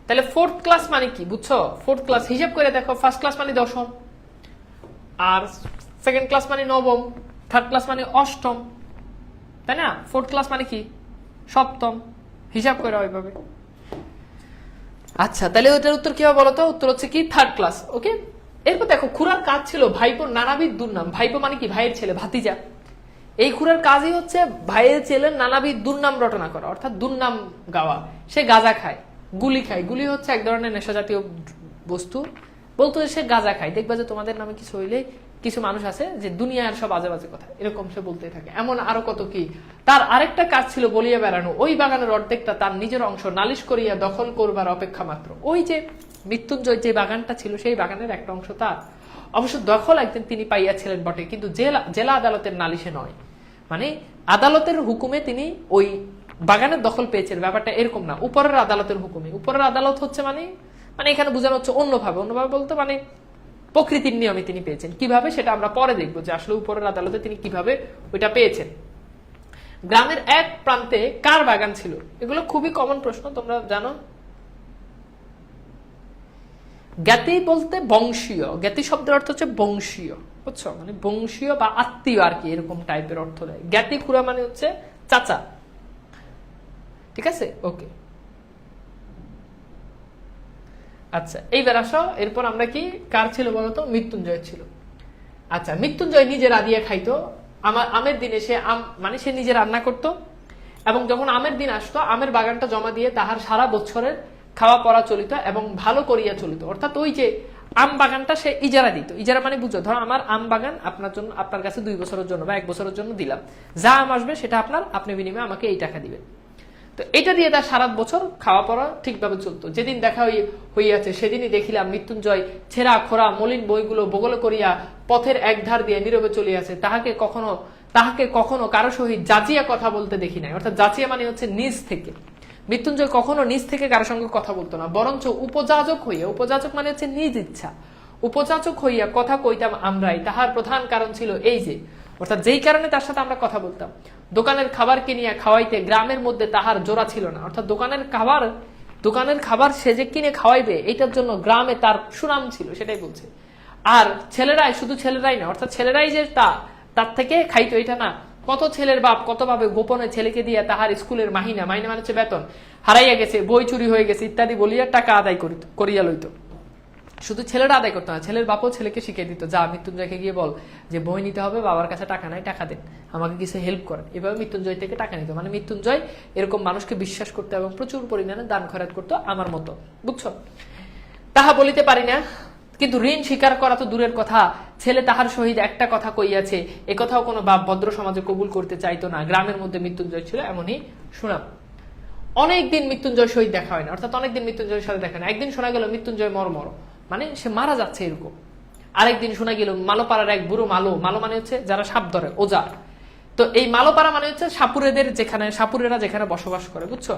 তাহলে ফোর্থ ক্লাস মানে কি বুঝছো? ফোর্থ ক্লাস হিসাব করে দেখো, ফার্স্ট ক্লাস মানে দশম, আর সেকেন্ড ক্লাস মানে নবম, থার্ড ক্লাস মানে অষ্টম, তাই না? ফোর্থ ক্লাস মানে কি? সপ্তম। হিসাব করে ওইভাবে। আচ্ছা তাহলে ওটার উত্তর কি হবে বলতো? উত্তর হচ্ছে কি? Third class. ওকে। এরপর দেখো, খুড়ার কাজ ছিল ভাইপোর নানাবিধ দুর্নাম। ভাইপো মানে কি? ভাইয়ের ছেলে, ভাতিজা। এই খুড়ার কাজই হচ্ছে ভাইয়ের ছেলের নানাবিধ দুর্নাম রটনা করা, অর্থাৎ দুর্নাম গাওয়া। সে গাঁজা খায়, গুলি খায়। গুলি হচ্ছে এক ধরনের নেশা জাতীয় বস্তু। বলতো সে গাঁজা খায়। দেখবা যে তোমাদের নামে কিছু হইলে কিছু মানুষ আছে যে দুনিয়ার সব আজে বাজে কথা এরকম সে বলতে থাকে। এমন আরো কত কি। তার আরেকটা কাজ ছিল বলিয়া বেড়ানো। ওই বাগানের অর্ধেকটা তার নিজের অংশ নালিশ করিয়া দখল করবার অপেক্ষা মাত্র। ওই যে মৃত্যুঞ্জয় যে বাগানটা ছিল সেই বাগানের একটা অংশ তার। অবশ্য দখল একদিন তিনি পাইয়াছিলেন বটে, কিন্তু জেলা আদালতের নালিশে নয়। মানে আদালতের হুকুমে তিনি ওই বাগানের দখল পেয়েছেন, ব্যাপারটা এরকম না। উপরের আদালতের হুকুমে। উপরের আদালত হচ্ছে মানে এখানে বোঝানো হচ্ছে অন্যভাবে বলতে মানে প্রকৃতির নিয়মে তিনি পেয়েছেন। কিভাবে সেটা আমরা পরে দেখবো, যে আসলে উপরের আদালতে তিনি কিভাবে ওইটা পেয়েছেন। গ্রামের এক প্রান্তে কার বাগান ছিল? এগুলো খুবই কমন প্রশ্ন, তোমরা জানো। জ্ঞাতি বলতে বংশীয়, জ্ঞাতি শব্দের অর্থ হচ্ছে বংশীয়, বুঝছো, মানে বংশীয় বা আত্মীয় আর কি, এরকম টাইপের অর্থ দেয়। জ্ঞাতি খুড়া মানে হচ্ছে চাচা, ঠিক আছে, ওকে। আচ্ছা, এইবার আসো, এরপর আমরা কি কার ছিল বলতো, মৃত্যুঞ্জয় ছিল। আচ্ছা, মৃত্যুঞ্জয় নিজে রাঁধিয়ে খাইতো। আমের দিনে সে মানে সে নিজে রান্না করতো, এবং যখন আমের দিন আসতো আমের বাগানটা জমা দিয়ে তাহার সারা বছরের খাওয়া পড়া চলিত এবং ভালো করিয়া চলিত। অর্থাৎ ওই যে আম বাগানটা সে ইজারা দিত। ইজারা মানে বুঝো, ধরো আমার আম বাগান আপনার জন্য, আপনার কাছে 2 বছরের জন্য বা 1 বছরের জন্য দিলাম, যা আম আসবে সেটা আপনার, আপনি বিনিময়ে আমাকে এই টাকা দিবেন। তো এটা দিয়ে তার সারা বছর খাওয়া পড়া ঠিকভাবে চলতো। যেদিন দেখা হইয়াছে সেদিনই দেখিলাম মৃত্যুঞ্জয় ছেঁড়া খোরা মলিন বইগুলো বগলে করিয়া পথের একধার দিয়ে নীরবে চলিয়াছে। তাহাকে কখনো কারো সহিত যাচিয়া কথা বলতে দেখি নাই। অর্থাৎ যাচিয়া মানে হচ্ছে নিজ থেকে। মৃত্যুঞ্জয় কখনো নিজ থেকে কারোর সঙ্গে কথা বলতো না, বরঞ্চ উপযাচক হইয়া, উপযাচক মানে হচ্ছে নিজ ইচ্ছা, উপযাচক হইয়া কথা কইতাম আমরাই। তাহার প্রধান কারণ ছিল এই যে, অর্থাৎ যেই কারণে তার সাথে আমরা কথা বলতাম, দোকানের খাবার কিনিয়া খাওয়াইতে গ্রামের মধ্যে তাহার জোড়া ছিল না। অর্থাৎ দোকানের খাবার সে যে কিনে খাওয়াইবে এটার জন্য গ্রামে তার সুনাম ছিল, সেটাই বলছে। আর ছেলেরাই, শুধু ছেলেরাই না, অর্থাৎ ছেলেরাই যে তার থেকে খাইতো এটা না, কত ছেলের বাপ কতভাবে গোপনে ছেলেকে দিয়ে তাহার স্কুলের মাহিনা মানে হচ্ছে বেতন হারাইয়া গেছে, বই চুরি হয়ে গেছে ইত্যাদি বলিয়া টাকা আদায় করিয়া লইত। শুধু ছেলেরা আদায় করতো না, ছেলের বাপও ছেলেকে শিখিয়ে দিত, যা মৃত্যুঞ্জয়কে গিয়ে বল যে বই নিতে হবে, বাবার কাছে টাকা নাই, টাকা দেন, আমাকে কিছু হেল্প করেন। এভাবে মৃত্যুঞ্জয় থেকে টাকা নিত। মানে মৃত্যুঞ্জয় এরকম মানুষকে বিশ্বাস করতো এবং প্রচুর পরিমাণে দান খয়রাত করতো আমার মতো, বুঝছো। তাহা বলিতে পারি না, কিন্তু ঋণ স্বীকার করা তো দূরের কথা, ছেলে তাহার সহিত একটা কথা কইয়াছে এ কথাও কোনো বাপ ভদ্র সমাজে কবুল করতে চাইতো না। গ্রামের মধ্যে মৃত্যুঞ্জয় ছিল এমনই সুনাম। অনেকদিন মৃত্যুঞ্জয় সহিত দেখা হয় না, অর্থাৎ অনেকদিন মৃত্যুঞ্জয়ের সাথে দেখা না। একদিন শোনা গেল মৃত্যুঞ্জয় মরমর, মানে সে মারা যাচ্ছে এরকম। আরেকদিন শোনা গেল মালোপাড়ার এক বুড়ো, মালো মানে হচ্ছে যারা সাপ ধরে, ওজা। তো এই মালোপাড়া মানে হচ্ছে সাপুরেরা যেখানে বসবাস করে, বুঝছো।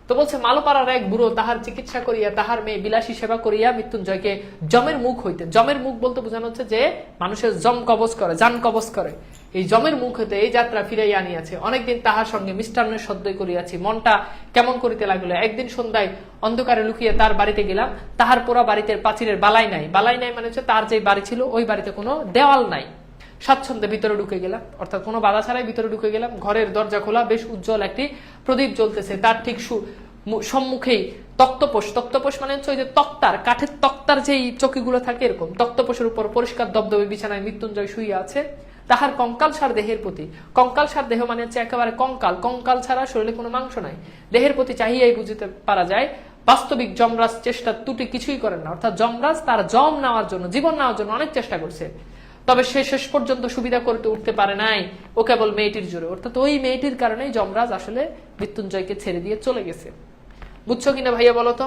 তো বলছে মালোপাড়ার এক বুড়ো তাহার চিকিৎসা করিয়া তাহার মেয়ে বিলাসী সেবা করিয়া মৃত্যুঞ্জয়কে জমের মুখ হইতে, জমের মুখ বলতে বোঝানো হচ্ছে যে মানুষের জম কবজ করে, জান কবজ করে, এই জমের মুখ হইতে এই যাত্রা ফিরাইয়া আনিয়াছে। অনেকদিন তাহার সঙ্গে মিষ্টান্নের সদ্যই করিয়াছি, মনটা কেমন করিতে লাগলো। একদিন সন্ধ্যায় অন্ধকারে লুকিয়ে তার বাড়িতে গেলাম, তাহার পোড়া বাড়িতে প্রাচীরের বালাই নাই। বালাই নাই মানে হচ্ছে তার যে বাড়ি ছিল ওই বাড়িতে কোনো দেওয়াল নাই। স্বাচ্ছন্দ্যে ভিতরে ঢুকে গেলাম, অর্থাৎ কোনো বাধা ছাড়াই ভিতরে ঢুকে গেলাম। ঘরের দরজা খোলা, বেশ উজ্জ্বল একটি প্রদীপ জ্বলতেছে। তার ঠিক সম্মুখেই তক্তপোষ মানে হচ্ছে ওই যে তক্তার, কাঠের তক্তার যেই চকিগুলো থাকে এরকম তক্তপোষের উপর পরিষ্কার দবদবে বিছানায় মৃত্যুঞ্জয় শুইয়া আছে। তাহার কঙ্কালসার দেহের প্রতি, কঙ্কালসার দেহ মানে হচ্ছে একেবারে কঙ্কাল ছাড়া শরীরে কোনো মাংস নাই, দেহের প্রতি চাহিয়াই বুঝিতে পারা যায় বাস্তবিক যমরাজ চেষ্টা ত্রুটি কিছুই করেন না। অর্থাৎ যমরাজ তার জম নেওয়ার জন্য, জীবন নেওয়ার জন্য অনেক চেষ্টা করছে, তবে সে শেষ পর্যন্ত সুবিধা করতে উঠতে পারে নাই, ও কেবল মেয়েটির জোরে। অর্থাৎ ওই মেয়েটির কারণেই যমরাজ আসলে মৃত্যুঞ্জয়কে ছেড়ে দিয়ে চলে গেছে। বুঝছো কিনা ভাইয়া বলো তো?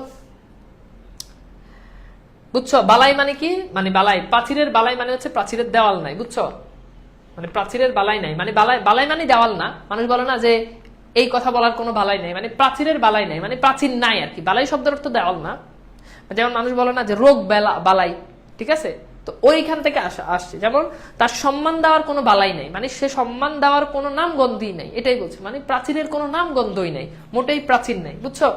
বুঝছো? বালাই মানে কি? মানে বালাই, প্রাচীরের বালাই মানে হচ্ছে প্রাচীরের দেওয়াল নাই, বুঝছো, মানে প্রাচীরের বালাই নাই, মানে বালাই মানে দেওয়াল না। মানুষ বলে না যে এই কথা বলার কোনো বালাই নাই, মানে প্রাচীরের বালাই নাই, মানে প্রাচীর নাই আর কি। বালাই শব্দের অর্থ দেওয়াল না। যেমন মানুষ বলে না যে রোগ বালাই, ঠিক আছে, তো ওইখান থেকে আসছে। যেমন তার সম্মান দেওয়ার কোনো বালাই নাই, মানে সে সম্মান দেওয়ার কোনো নামগন্ধই নাই, এটাই বলছে। মানে প্রাচীরের কোনো নামগন্ধই নাই, মোটেই প্রাচীর নাই, বুঝছো।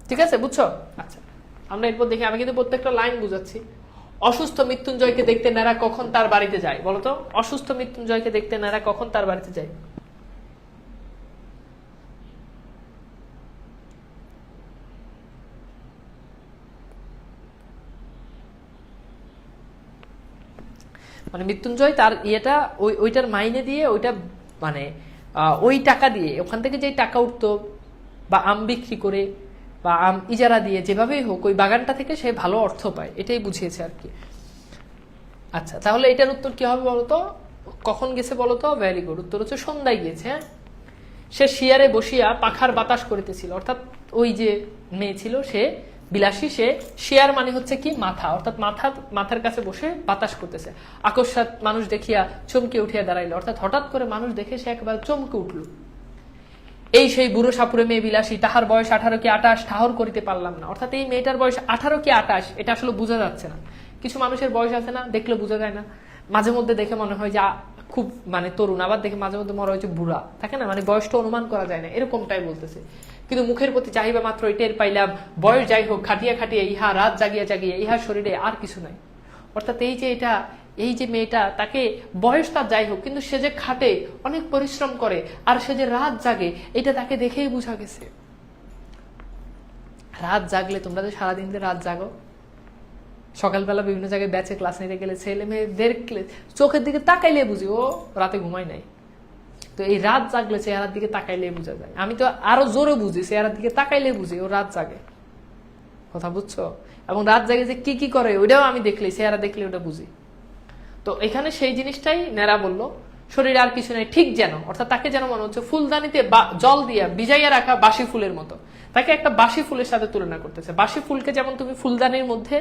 ঠিক আছে, বুঝছো? আচ্ছা, আমরা এরপর দেখি, আমি কিন্তু প্রত্যেকটা লাইন বুঝাচ্ছি। অসুস্থ মৃত্যুঞ্জয়কে দেখতে নেরা কখন তার বাড়িতে যায়, বলতো? অসুস্থ মৃত্যুঞ্জয়কে দেখতে নেরা কখন তার বাড়িতে যায়? মানে মৃত্যুঞ্জয় তার ইয়েটা ওইটার মাইনে দিয়ে, ওইটা মানে ওই টাকা দিয়ে, ওখান থেকে যে টাকা উঠতো বা আম বিক্রি করে বা আম ইজারা দিয়ে, যেভাবেই হোক ওই বাগানটা থেকে সে ভালো অর্থ পায়, এটাই বুঝিয়েছে আর কি। আচ্ছা, তাহলে এটার উত্তর কি হবে বলতো? কখন গেছে বলতো? ভেরি গুড, উত্তর হচ্ছে সন্ধ্যায় গিয়েছে। হ্যাঁ, সে শিয়ারে বসিয়া পাখার বাতাস করিতেছিল। অর্থাৎ ওই যে মেয়ে ছিল সে বিলাসী, সে শিয়ার মানে হচ্ছে কি মাথা, অর্থাৎ মাথার কাছে বসে বাতাস করতেছে। আকস্মাৎ মানুষ দেখিয়া চমকে উঠিয়া দাঁড়াইল, অর্থাৎ হঠাৎ করে মানুষ দেখে সে একেবারে চমকে উঠল। এই সেই বুড়ো সাপুরে মেয়ে বিলাসী, তাহার বয়স 18 কি 28 ঠাহর করিতে পারলাম না। অর্থাৎ এই মেয়েটার বয়স 18 কি 28 এটা আসলে বোঝা যাচ্ছে না। কিছু মানুষের বয়স আছে না, দেখলে বোঝা যায় না, মাঝে মধ্যে দেখে মনে হয় যে খুব মানে তরুণ, আবার দেখে মাঝে মধ্যে মনে হচ্ছে বুড়া, থাকে না, মানে বয়সটা অনুমান করা যায় না, এরকমটাই বলতেছে। কিন্তু মুখের প্রতি চাহিবা মাত্র টের পাইলাম, বয়স যাই হোক, খাটিয়া খাটিয়ে ইহা, রাত জাগিয়া জাগিয়ে ইহার শরীরে আর কিছু নাই। অর্থাৎ এই যে মেয়েটা, তাকে বয়স তার যাই হোক, কিন্তু সে যে খাটে, অনেক পরিশ্রম করে, আর সে যে রাত জাগে, এটা তাকে দেখেই বোঝা গেছে। রাত জাগলে, তোমরা যে সারাদিন রাত জাগো, সকালবেলা বিভিন্ন জায়গায় ব্যাচে ক্লাস নিতে গেলে ছেলে মেয়েদের চোখের দিকে তাকাইলে বুঝি ও রাতে ঘুমায় নাই। তো এই রাত জাগলে চেহারার দিকে তাকাইলে বোঝা যায়। আমি তো আরো জোরে বুঝি, চেহারার দিকে তাকাইলে বুঝি ও রাত জাগে। কথা বুঝছো? এবং রাত জাগে যে কি কি করে ওইটাও আমি দেখলে, চেহারা দেখলে ওটা বুঝি। তো এখানে সেই জিনিসটাই নেরা বললো, শরীরে আর কিছু নেই, ঠিক যেন, অর্থাৎ তাকে যেন মনে হচ্ছে ফুলদানিতে জল দিয়া ভিজাইয়া রাখা বাসি ফুলের মতো। তাকে একটা বাসি ফুলের সাথে তুলনা করতেছে। বাসি ফুলকে যেমন তুমি ফুলদানির মধ্যে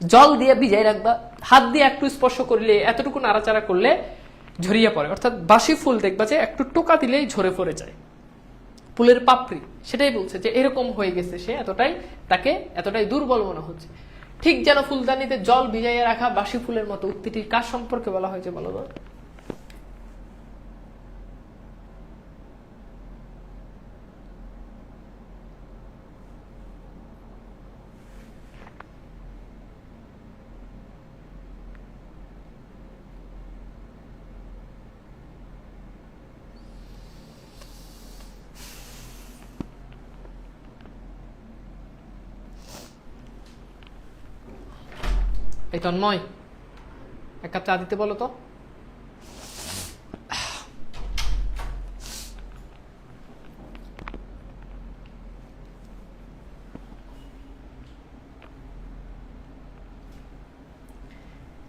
জল দিয়ে ভিজাই রাখবা, হাত দিয়ে একটু স্পর্শ করলে, এতটুকু নাড়াচাড়া করলে ঝরিয়ে পড়ে। অর্থাৎ বাসি ফুল দেখবা যে একটু টোকা দিলেই ঝরে পড়ে যায়, ফুলের পাপড়ি। সেটাই বলছে যে এরকম হয়ে গেছে সে, তাকে এতটাই দুর্বল মনে হচ্ছে। ঠিক যেন ফুলদানিতে জল ভিজাইয়া রাখা বাসি ফুলের মতো। উক্তিটির কাজ সম্পর্কে বলা হয়েছে বলো তো? এই তন্ময়, এক কাপ চা দিতে বলো তো।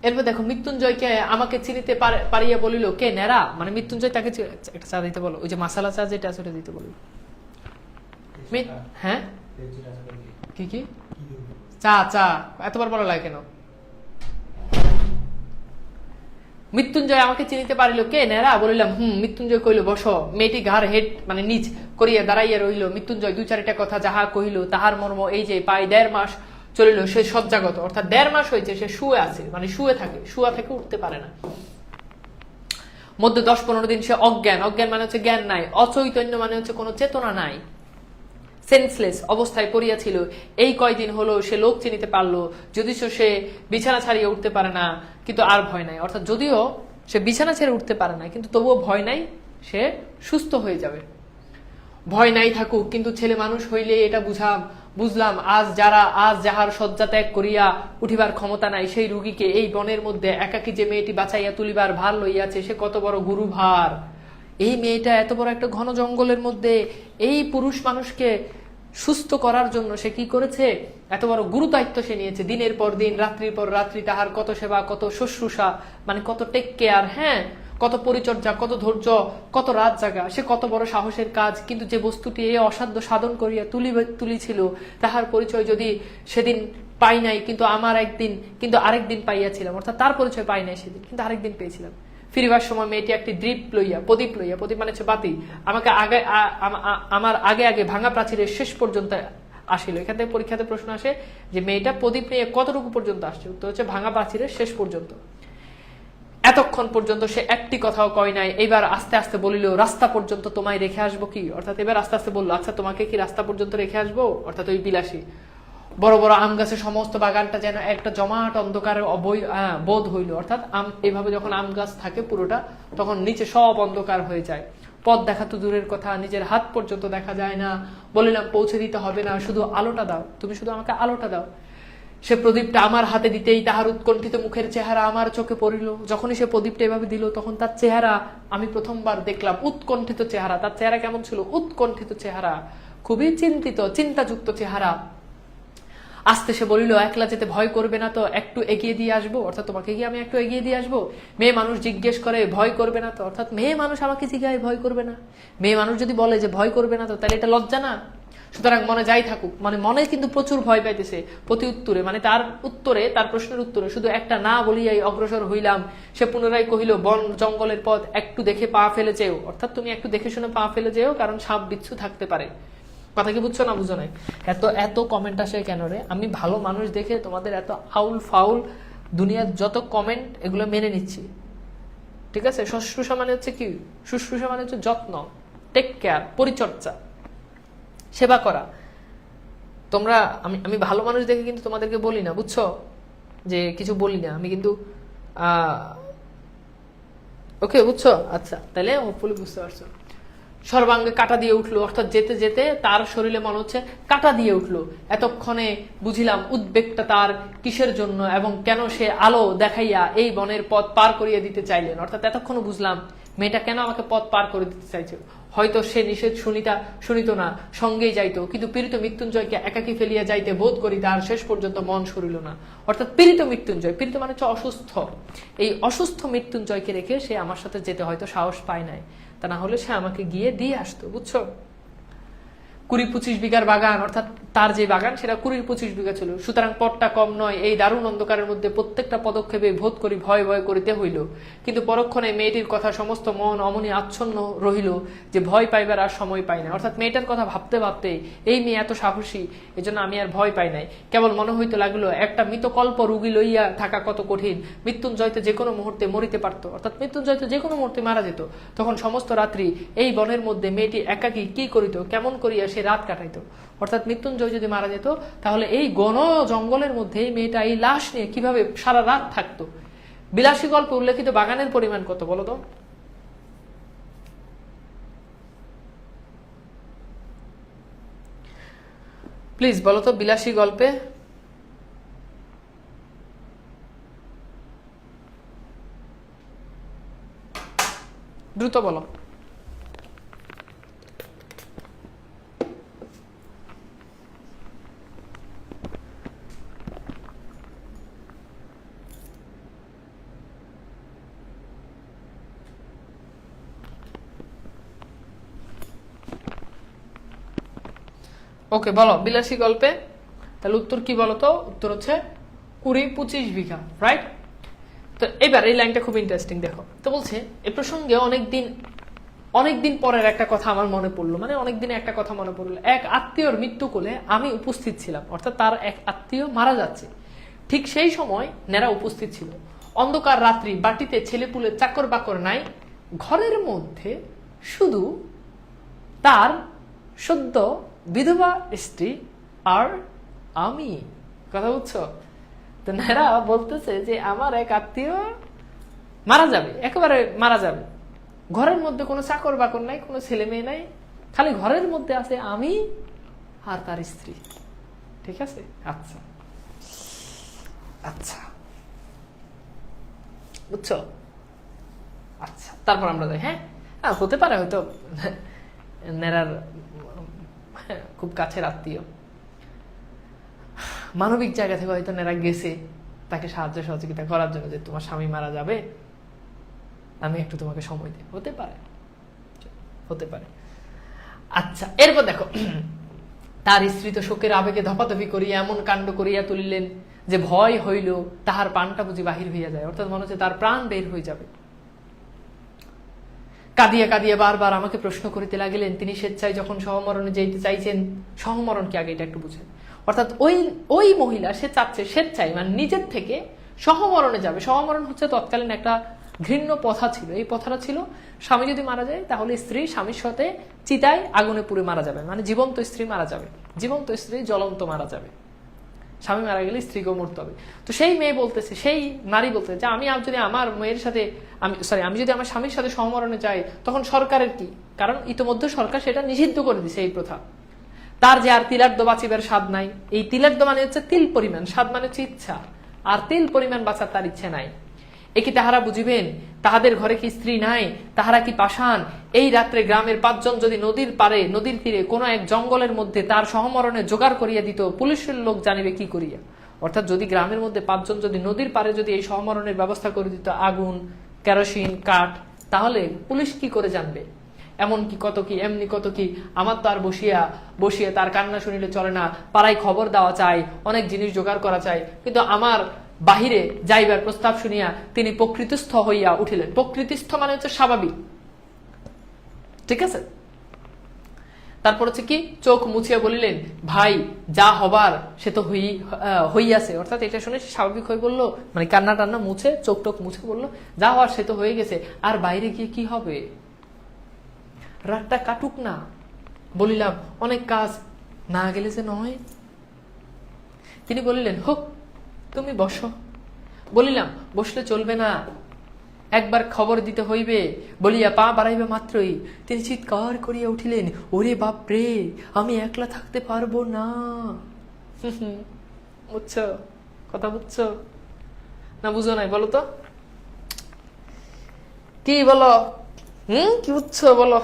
এরপর দেখো, মৃত্যুঞ্জয়কে আমাকে চিনিতে পারিয়া বলিল কে নেরা, মানে মৃত্যুঞ্জয় তাকে একটা চা দিতে বলো, ওই যে মশালা চা যেটা আছে ওটা দিতে বলিল। হ্যাঁ, কি কি চা? চা এতবার বলা লাগে কেন? মৃত্যুঞ্জয় আমাকে চিনিতে পারিল কে নেরা, বলিলাম মৃত্যুঞ্জয় কইল বস। মেয়েটি ঘাড় হেট মানে নিচ করিয়া দাঁড়াইয়া রহিল। মৃত্যুঞ্জয় দুই চারিটা কথা যাহা কহিল তাহার মর্ম এই যে, প্রায় 1.5 মাস চলিল সে শয্যাগত, অর্থাৎ 1.5 মাস হয়েছে সে শুয়ে আছে, মানে শুয়ে থাকে, শুয়া থেকে উঠতে পারে না। মধ্যে 10-15 দিন সে অজ্ঞান, অজ্ঞান মানে হচ্ছে জ্ঞান নাই, অচৈতন্য মানে হচ্ছে কোনো চেতনা নাই, সেন্সলেস অবস্থায় পড়িয়াছিল। এই কয়দিন হলো সে লোক চিনিতে পারলো, যদিও সে বিছানা ছাড়িয়ে উঠতে পারে না, কিন্তু আর ভয় নাই। অর্থাৎ যদিও সে বিছানা ছেড়ে উঠতে পারে না, কিন্তু তবুও ভয় নাই, সে সুস্থ হয়ে যাবে। ভয় নাই থাকুক, কিন্তু ছেলে মানুষ হইলে এটা বুঝলাম, আজ যাহার শয্যা ত্যাগ করিয়া উঠিবার ক্ষমতা নাই, সেই রুগীকে এই বনের মধ্যে একাকী যে মেয়েটি বাঁচাইয়া তুলিবার ভার লইয়াছে, সে কত বড় গুরু ভার। এই মেয়েটা এত বড় একটা ঘন জঙ্গলের মধ্যে এই পুরুষ মানুষকে সুস্থ করার জন্য সে কি করেছে, এত বড় গুরু দায়িত্ব সে নিয়েছে। দিনের পর দিন, রাত্রির পর রাত্রি তাহার কত সেবা, কত শুশ্রূষা, মানে কত টেক কেয়ার, হ্যাঁ, কত পরিচর্যা, কত ধৈর্য, কত রাত জাগা, সে কত বড় সাহসের কাজ। কিন্তু যে বস্তুটি এ অসাধ্য সাধন করিয়া তুলিছিল, তাহার পরিচয় যদি সেদিন পাই নাই, কিন্তু আরেকদিন পাইয়াছিলাম। অর্থাৎ তার পরিচয় পাই নাই সেদিন, কিন্তু আরেকদিন পেয়েছিলাম। ফিরিবার সময় মেয়েটি একটি প্রদীপ লইয়া, প্রদীপ মানে হচ্ছে বাতি, আমার আগে আগে ভাঙা প্রাচীরের শেষ পর্যন্ত আসিল। এখান থেকে পরীক্ষাতে প্রশ্ন আসে যে মেয়েটা প্রদীপ নিয়ে কতটুকু পর্যন্ত আসছে, উত্তর হচ্ছে ভাঙা প্রাচীরের শেষ পর্যন্ত। এতক্ষণ পর্যন্ত সে একটি কথাও কয় নাই। এইবার আস্তে আস্তে বলিল, রাস্তা পর্যন্ত তোমায় রেখে আসবো কি, অর্থাৎ এবার আস্তে আস্তে বললো, আচ্ছা তোমাকে কি রাস্তা পর্যন্ত রেখে আসবো, অর্থাৎ ওই বিলাসী। বড় বড় আম গাছের সমস্ত বাগানটা যেন একটা জমাট অন্ধকারের বোধ হইল। অর্থাৎ এইভাবে যখন আম গাছ থাকে পুরোটা, তখন নিচে সব অন্ধকার হয়ে যায়, পথ দেখা তো দূরের কথা, নিজের হাত পর্যন্ত দেখা যায় না। বলিলাম পৌঁছে দিতে হবে না, শুধু আলোটা দাও, তুমি শুধু আমাকে আলোটা দাও। সে প্রদীপটা আমার হাতে দিতেই তাহার উৎকণ্ঠিত মুখের চেহারা আমার চোখে পড়িল। যখনই সে প্রদীপটা এভাবে দিল, তখন তার চেহারা আমি প্রথমবার দেখলাম, উৎকণ্ঠিত চেহারা। তার চেহারা কেমন ছিল? উৎকণ্ঠিত চেহারা, খুবই চিন্তাযুক্ত চেহারা। আস্তে সে বলিল, একলা যেতে ভয় করবে না তো, একটু এগিয়ে দিয়ে আসবো, অর্থাৎ তোমাকে কি আমি একটু এগিয়ে দিয়ে আসবো? মেয়ে মানুষ জিজ্ঞেস করে ভয় করবে না তো, অর্থাৎ মেয়ে মানুষ আমাকে জিজ্ঞাসা ভয় করবে না। মেয়ে মানুষ যদি বলে যে ভয় করবে না তো, তাহলে এটা লজ্জা না? সুতরাং মনে যাই থাকুক, মানে মনে কিন্তু প্রচুর ভয় পাইতেছে। প্রতি উত্তরে, মানে তার প্রশ্নের উত্তরে শুধু একটা না বলিয়াই অগ্রসর হইলাম। সে পুনরায় কহিল, বন জঙ্গলের পথ একটু দেখে পা ফেলে যেও, অর্থাৎ তুমি একটু দেখে শুনে পা ফেলে যেও, কারণ সাপ বিচ্ছু থাকতে পারে। কথা কি বুঝছো না বুঝো নাই? এত কমেন্ট আসে কেন রে? আমি ভালো মানুষ দেখে তোমাদের এত আউল ফাউল দুনিয়ার যত কমেন্ট, এগুলো মেনে নিচ্ছি। ঠিক আছে? শুশ্রূষা মানে হচ্ছে কি? শুশ্রূষা মানে হচ্ছে যত্ন, টেক কেয়ার, পরিচর্যা, সেবা করা। তোমরা আমি ভালো মানুষ দেখে কিন্তু তোমাদেরকে বলি না, বুঝছো, যে কিছু বলি না আমি কিন্তু। ওকে, বুঝছো? আচ্ছা, তাহলে হোপফুলি বুঝতে পারছো। সর্বাঙ্গে কাটা দিয়ে উঠলো, অর্থাৎ যেতে যেতে তার শরীরে মনে হচ্ছে কাটা দিয়ে উঠলো। এতক্ষণে বুঝিলাম উদ্বেগটা তার কিসের জন্য এবং কেন সে আলো দেখাইয়া এই বনের পথ পার করিয়ে দিতে চাইলেন। অর্থাৎ এতক্ষণ বুঝলাম মেয়েটা কেন আমাকে পথ পার করে দিতে চাইছে। হয়তো সে নিষেধ শুনিত না, সঙ্গেই যাইতো, কিন্তু পীড়িত মৃত্যুঞ্জয়কে একাকী ফেলিয়া যাইতে বোধ করি তার শেষ পর্যন্ত মন সরিল না। অর্থাৎ পীড়িত মৃত্যুঞ্জয়, পীড়িত মানে হচ্ছে অসুস্থ, এই অসুস্থ মৃত্যুঞ্জয়কে রেখে সে আমার সাথে যেতে হয়তো সাহস পায় নাই, তা না হলে সে আমাকে গিয়ে দিয়ে আসতো, বুঝছো। 20-25 বিঘার বাগান, অর্থাৎ তার যে বাগান সেটা 20-25 বিঘা ছিল, সুতরাং পথটা কম নয়। এই দারুণ অন্ধকারের মধ্যে প্রত্যেকটা পদক্ষেপে বোধ করি ভয় ভয় করিতে হইল, কিন্তু পরক্ষণে মেয়েটির কথা সমস্ত মন অমনি আচ্ছন্ন রহিল যে ভয় পাইবার আর সময় পাই না। অর্থাৎ মেয়েটার কথা ভাবতে ভাবতে এই মেয়ে এত সাহসী, এজন্য আমি আর ভয় পাই নাই। কেবল মনে হইতে লাগলো একটা মৃতকল্প রোগী লইয়া থাকা কত কঠিন। মৃত্যুঞ্জয় তো যে কোনো মুহূর্তে মরিতে পারত, অর্থাৎ মৃত্যুঞ্জয় তো যে কোনো মুহূর্তে মারা যেত। তখন সমস্ত রাত্রি এই বনের মধ্যে মেয়েটি একাকী কি করিত, কেমন করিয়া সে রাত কাটাইতো। অর্থাৎ মৃত্যুঞ্জয় যদি মারা যেত তাহলে এই ঘন জঙ্গলের মধ্যে এই মেয়েটা এই লাশ নিয়ে কিভাবে সারা রাত থাকতো। বিলাসী গল্পে উল্লেখিত বাগানের পরিমাণ কত বলো তো? প্লিজ বলো তো, বিলাসী গল্পে দ্রুত বলো। ওকে, বলো বিলাসী গল্পে। তাহলে উত্তর কি বলো তো? উত্তর হচ্ছে 20-25 বিঘা, রাইট? তো এবার এই লাইনটা খুব ইন্টারেস্টিং, দেখো তো। বলছে এ প্রসঙ্গে অনেকদিন পরের একটা কথা আমার মনে পড়লো, মানে অনেকদিনে একটা কথা মনে পড়লো। এক আত্মীয়র মৃত্যু কোলে আমি উপস্থিত ছিলাম, অর্থাৎ তার এক আত্মীয় মারা যাচ্ছে। ঠিক সেই সময় নেরা উপস্থিত ছিল। অন্ধকার রাত্রি, বাটিতে ছেলেপুলে চাকর বাকর নাই, ঘরের মধ্যে শুধু তার সদ্য বিধবা স্ত্রী আর আমি। কথা বুঝছো? তো নেরা বলতেছে যে আমার এক আত্মীয় মারা যাবে, একেবারে মারা যাবে। ঘরের মধ্যে কোনো চাকর বাকর নাই, কোনো ছেলে মেয়ে নাই, খালি ঘরের মধ্যে আছে আমি আর তার স্ত্রী। ঠিক আছে? আচ্ছা আচ্ছা, বুঝছো? আচ্ছা, তারপর আমরা যাই। হ্যাঁ, হতে পারে হয়তো নেরার খুব কাছের আত্মীয়, মানবিক জায়গা থেকে হয়তো নেরা গেছে তাকে সাহায্য সহযোগিতা করার জন্য, যে তোমার স্বামী মারা যাবে, আমি একটু তোমাকে সময় দিই। হতে পারে, হতে পারে। আচ্ছা, এরপর দেখো, তার স্ত্রী তো শোকের আবেগে ধপাধপি করিয়া এমন কাণ্ড করিয়া তুলিলেন যে ভয় হইল তাহার প্রাণটা বুঝি বাহির হইয়া যায়। অর্থাৎ মনে হচ্ছে তার প্রাণ বের হয়ে যাবে। কাঁদিয়া কাঁদিয়া বারবার আমাকে প্রশ্ন করিতে লাগিলেন। তিনি স্বেচ্ছায় যখন সহমরণে যেতে চাইছেন, সহমরণ কি আগে এটা একটু বুঝেন। অর্থাৎ ওই মহিলা সে চাচ্ছে স্বেচ্ছায়, মানে নিজের থেকে সহমরণে যাবে। সহমরণ হচ্ছে তৎকালীন একটা ঘৃণ্য প্রথা ছিল। এই প্রথাটা ছিল স্বামী যদি মারা যায় তাহলে স্ত্রী স্বামীর সাথে চিতায় আগুনে পুড়ে মারা যাবে, মানে জীবন্ত স্ত্রী মারা যাবে, জীবন্ত স্ত্রী জ্বলন্ত মারা যাবে। স্বামী মারা গেলে স্ত্রীকেও মরতে হবে। তো সেই মেয়ে বলতেছে, সেই নারী বলতেছে যে আমি যদি আমার মেয়ের সাথে আমি যদি আমার স্বামীর সাথে সহমরণে যাই তখন সরকারের কি? কারণ ইতিমধ্যে সরকার সেটা নিষিদ্ধ করে দিছে এই প্রথা। তার যে আর তিলার্ধ বাঁচিবার স্বাদ নাই। এই তিলার্ধ মানে হচ্ছে তিল পরিমাণ, স্বাদ মানে হচ্ছে ইচ্ছা, আর তিল পরিমাণ বাঁচার তার ইচ্ছে নাই। এ কি তাহারা বুঝিবেন? তাহাদের ঘরে কি স্ত্রী নাই? তাহারা কি পাষাণ? এই রাত্রে গ্রামের 5 জন যদি নদীর তীরে কোনো এক জঙ্গলের মধ্যে তার সহমরণে জোগাড় করিয়া দিত, পুলিশের লোক জানিবে কি করিয়া? অর্থাৎ যদি গ্রামের মধ্যে 5 জন যদি নদীর পারে যদি এই সহমরণের ব্যবস্থা করে দিত, আগুন, কেরোসিন, কাঠ, তাহলে পুলিশ কি করে জানবে? এমন কি কত কি, এমনি কত কি। আমার তো আর বসিয়া তার কান্না শুনিলে চলে না, পাড়ায় খবর দেওয়া চাই, অনেক জিনিস জোগাড় করা চাই। কিন্তু আমার বাহিরে যাইবার প্রস্তাব শুনিয়া তিনি প্রকৃতিস্থ হইয়া উঠিলেন। প্রকৃতিস্থ মানে হচ্ছে স্বাভাবিক, ঠিক আছে? তারপর হচ্ছে কি, চোখ মুছিয়া বলিলেন, ভাই যা হবার সে তো হইয়াছে। অর্থাৎ এটা শুনে সে স্বাভাবিক হয়ে বললো, মানে কান্না টান্না মুছে চোখ টোক মুছে বললো, যা হওয়ার সে তো হয়ে গেছে, আর বাইরে গিয়ে কি হবে, রাতটা কাটুক না। বলিলাম, অনেক কাজ, না গেলে যে নয়। তিনি বলিলেন, হোক, তুমি বসো। বলিলাম, বসলে চলবে না, একবার খবর দিতে হইবে। বলিয়া পা বাড়াইবে মাত্রই তিনি চিৎকার করিয়া উঠিলেন, ওরে বাপ রে, আমি একলা থাকতে পারবো না। বুঝছো কথা, বুঝছো না বুঝো নাই বলো তো, কি বলো, কি বুঝছো বলো।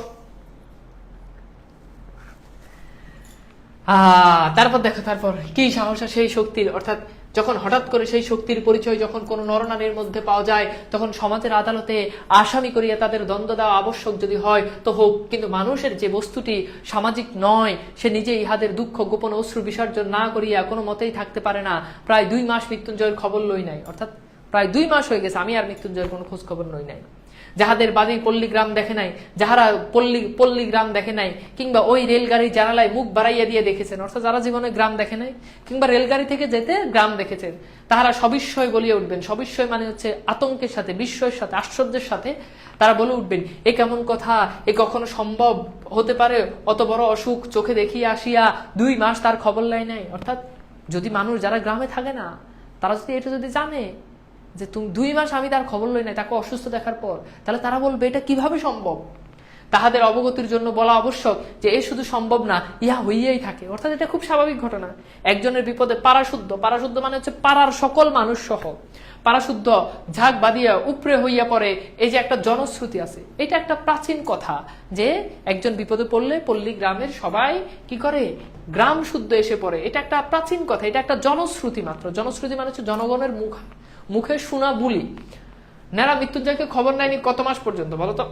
তারপর দেখো, তারপর কি সাহস সেই শক্তির। অর্থাৎ যখন হঠাৎ করে সেই শক্তির পরিচয় যখন কোনো নরনারীর মধ্যে পাওয়া যায়, তখন সমাজের আদালতে আসামি করিয়া তাদের দ্বন্দ্ব দেওয়া আবশ্যক যদি হয় তো হোক, কিন্তু মানুষের যে বস্তুটি সামাজিক নয়, সে নিজে ইহাদের দুঃখ গোপন অশ্রু বিসর্জন না করিয়া কোনো মতেই থাকতে পারে না। প্রায় 2 মাস মৃত্যুঞ্জয়ের খবর লই নাই। অর্থাৎ প্রায় 2 মাস হয়ে গেছে, আমি আর মৃত্যুঞ্জয়ের কোনো খোঁজ খবর লই নাই। যাহাদের বাড়ি পল্লীগ্রাম দেখে নাই, যাহারা পল্লীগ্রাম দেখে নাই, কিংবা ওই রেলগাড়ির জানালায় মুখ বাড়াইয়া দিয়ে দেখেছেন, অর্থাৎ যারা জীবনে গ্রাম দেখে নাই কিংবা রেলগাড়ি থেকে যেতে গ্রাম দেখেছেন, তাহারা সবিস্ময় বলিয়া উঠবেন। সবিস্ময় মানে হচ্ছে আতঙ্কের সাথে, বিস্ময়ের সাথে, আশ্চর্যের সাথে তারা বলে উঠবেন, এ কেমন কথা, এ কখনো সম্ভব হতে পারে, অত বড় অসুখ চোখে দেখিয়া আসিয়া 2 মাস তার খবর লাই নাই। অর্থাৎ যদি মানুষ যারা গ্রামে থাকে না, তারা যদি এটা যদি জানে যে তুমি 2 মাস আমি তার খবর লই নাই, তাকে অসুস্থ দেখার পর, তাহলে তারা বলবে এটা কিভাবে সম্ভব। তাহাদের অবগতির জন্য বলা আবশ্যক যে এ শুধু সম্ভব না, ইহা হইয়াই থাকে। অর্থাৎ এটা খুব স্বাভাবিক ঘটনা। একজনের বিপদে পাড়াশুদ্ধ, পাড়াশুদ্ধ মানে হচ্ছে পাড়ার সকল মানুষ সহ পাড়াশুদ্ধ ঝাঁক বাঁধিয়া উপরে হইয়া পড়ে, এই যে একটা জনশ্রুতি আছে, এটা একটা প্রাচীন কথা যে একজন বিপদে পড়লে পল্লী গ্রামের সবাই কি করে, গ্রাম শুদ্ধ এসে পড়ে। এটা একটা প্রাচীন কথা, এটা একটা জনশ্রুতি মাত্র। জনশ্রুতি মানে হচ্ছে জনগণের মুখে শোনা বুলি। নেরা মৃত্যুঞ্জয়কে খবর নেয়নি কত মাস পর্যন্ত বলো তো?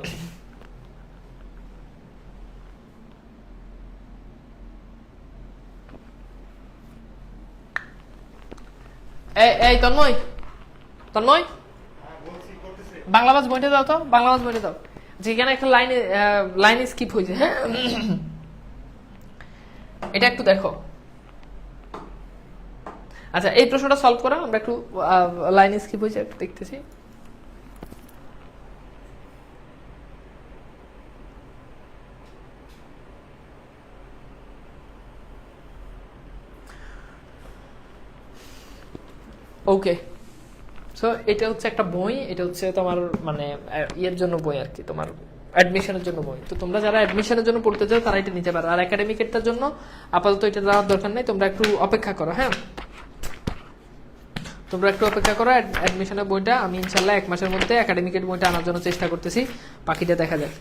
এই তন্ময়, তন্ময় বাংলাবাজ বইটা দাও তো, বাংলাবাজ বইটা দাও। যেখানে একটা লাইনে স্কিপ হয়েছে, হ্যাঁ এটা একটু দেখো। আচ্ছা, এই প্রশ্নটা সলভ করা, আমরা একটু লাইন স্কিপ হয়েছে একটু দেখতেছি। ওকে, সো এটা হচ্ছে একটা বই, এটা হচ্ছে তোমার মানে ইয়ের জন্য বই আর কি, তোমার অ্যাডমিশনের জন্য বই। তো তোমরা যারা অ্যাডমিশনের জন্য পড়তে চাও তারা এটা নিতে পারো, আর একাডেমিকেরটার জন্য আপাতত এটা দেওয়ার দরকার নেই, তোমরা একটু অপেক্ষা করো। হ্যাঁ, তোমরা একটু অপেক্ষা করো। অ্যাডমিশনের বইটা আমি ইনশাল্লাহ 1 মাসের মধ্যে একাডেমিকের বইটা আনার জন্য চেষ্টা করতেছি, বাকিটা দেখা যাক।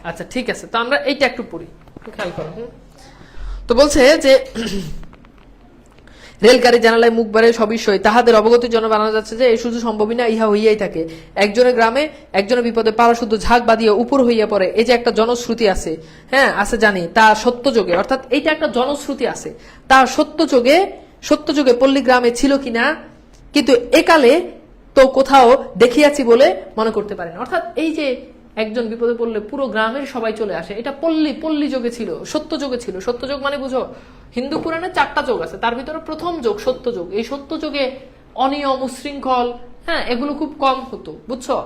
আচ্ছা ঠিক আছে, তো আমরা এইটা একটু পড়ি, খেয়াল করো। তো বলছে যে রেলগাড়ি জানালায় মুখ বাড়ে সবিষয় তাহাদের অবগতির জন্য বানানো যাচ্ছে যে এই শুধু সম্ভবই না, ইহা হইয়াই থাকে। একজনের গ্রামে একজনের বিপদে পাড়া শুদ্ধ ঝাঁক বাঁধিয়া উপর হইয়া পড়ে, এই যে একটা জনশ্রুতি আছে, হ্যাঁ আছে জানি, তা সত্য যোগে, অর্থাৎ এইটা একটা জনশ্রুতি আছে, তা সত্য যোগে পল্লী গ্রামে ছিল কিনা, কিন্তু একালে তো কোথাও দেখিয়াছি বলে মনে করতে পারেন। অর্থাৎ এই যে একজন বিপদে পড়লে পুরো গ্রামের সবাই চলে আসে, এটা পল্লী যোগে ছিল, সত্য যোগে ছিল। সত্য যোগ মানে বুঝো, হিন্দু পুরাণে 4টা যোগ আছে, তার ভিতরে প্রথম যোগ সত্য যোগ। এই সত্য যোগে অনিয়ম উশৃঙ্খল, হ্যাঁ এগুলো খুব কম হতো, বুঝছো।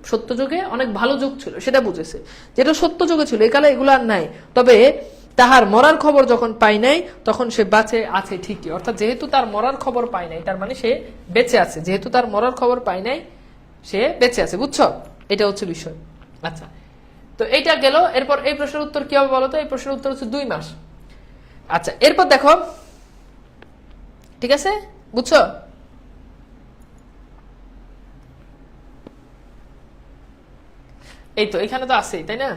সত্য যোগে অনেক ভালো যোগ ছিল, সেটা বুঝেছে, যেটা সত্য যোগে ছিল, একালে এগুলো আর নাই। তবে তাহার মরার খবর যখন পাই নাই তখন সে বাঁচে আছে ঠিকই। অর্থাৎ যেহেতু তার মরার খবর পাই নাই, তার মানে সে বেঁচে আছে। যেহেতু তার মরার খবর পাই নাই, সে বেঁচে আছে, বুঝছো, এটা হচ্ছে বিষয়। আচ্ছা, তো এইটা গেল। এরপর এই প্রশ্নের উত্তর কি হবে বলো তো? এই প্রশ্নের উত্তর হচ্ছে 2 মাস। আচ্ছা, এরপর দেখো, ঠিক আছে, বুঝছো। এই তো এখানে তো আছেই, তাই না?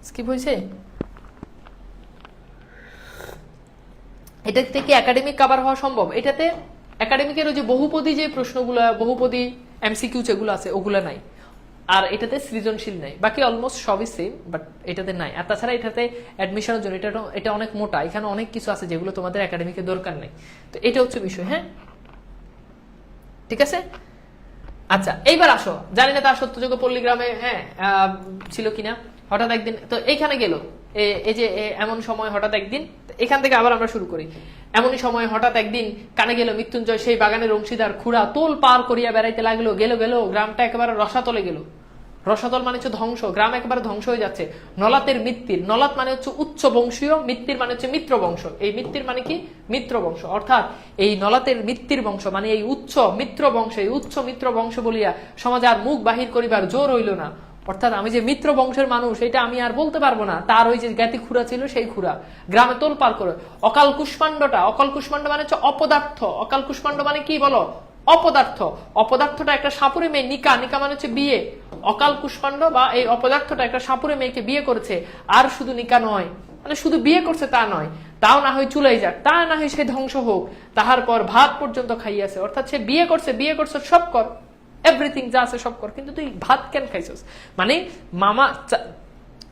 স্কিপ হয়েছে। এটা থেকে একাডেমিক কভার হওয়া সম্ভব। এটাতে একাডেমিকের ওই যে বহুপদী যে প্রশ্নগুলো, বহুপদী এমসিকিউ যেগুলো আছে ওগুলো নাই। আর এটাতে সৃজনশীল নাই, বাকি অলমোস্ট সবই সেম, বাট এটাতে নাই। আর তাছাড়া এটাতে অ্যাডমিশনের জন্য এটা অনেক মোটা, এখানে অনেক কিছু আছে যেগুলো তোমাদের একাডেমিকে দরকার নেই। তো এটা হচ্ছে বিষয়। হ্যাঁ, ঠিক আছে। আচ্ছা, এইবার আসো, জানি না তার সত্যযোগ্য পল্লীগ্রামে হ্যাঁ ছিল কিনা। হঠাৎ একদিন তো এইখানে গেল, এই যে এমন সময় হঠাৎ একদিন, এখান থেকে আবার আমরা শুরু করি। এমনই সময় হঠাৎ একদিন কানে গেল মৃত্যুঞ্জয় সেই বাগানের অংশীদার খুড়া তোল পার করিয়া বেড়াইতে লাগলো। গেল গ্রামটা একেবারে রসাতলে গেল। রসাতল মানে হচ্ছে ধ্বংস, গ্রাম একেবারে ধ্বংস হয়ে যাচ্ছে। নলাতের মিত্তির, নলাত মানে হচ্ছে উচ্চ বংশীয়, মিত্তির মানে হচ্ছে মিত্র বংশ। এই মিত্তির মানে কি? মিত্র বংশ। অর্থাৎ এই নলাতের মিত্তির বংশ মানে এই উচ্চ মিত্র বংশ, এই উচ্চ মিত্র বংশ বলিয়া সমাজে আর মুখ বাহির করিবার জোর হইল না। অর্থাৎ আমি যে মিত্র বংশের মানুষ এটা আমি আর বলতে পারবো না। তার ওই যে জ্ঞাতি খুড়া ছিল সেই খুড়া গ্রামে তোল পার করে। অকাল কুষ্মাণ্ডটা, অকাল কুষ্মাণ্ড মানে হচ্ছে অপদার্থ। অকাল কুষ্মাণ্ড মানে কি বলো? অপদার্থ। অপদার্থটা একটা সাপুরে মেয়ে, নিকা, নিকা মানে হচ্ছে বিয়ে। অকাল কুষ্মাণ্ড বা এই অপদার্থটা একটা সাপুরে মেয়েকে বিয়ে করেছে। আর শুধু নিকা নয়, মানে শুধু বিয়ে করছে তা নয়, তাও না হয় চুলাই যাক, তা না হয় সে ধ্বংস হোক, তাহার পর ভাত পর্যন্ত খাইয়াছে। অর্থাৎ সে বিয়ে করছে সব কর, এভরিথিং যা আছে সব কর, কিন্তু তুই ভাত কেন খাইছস? মানে মামা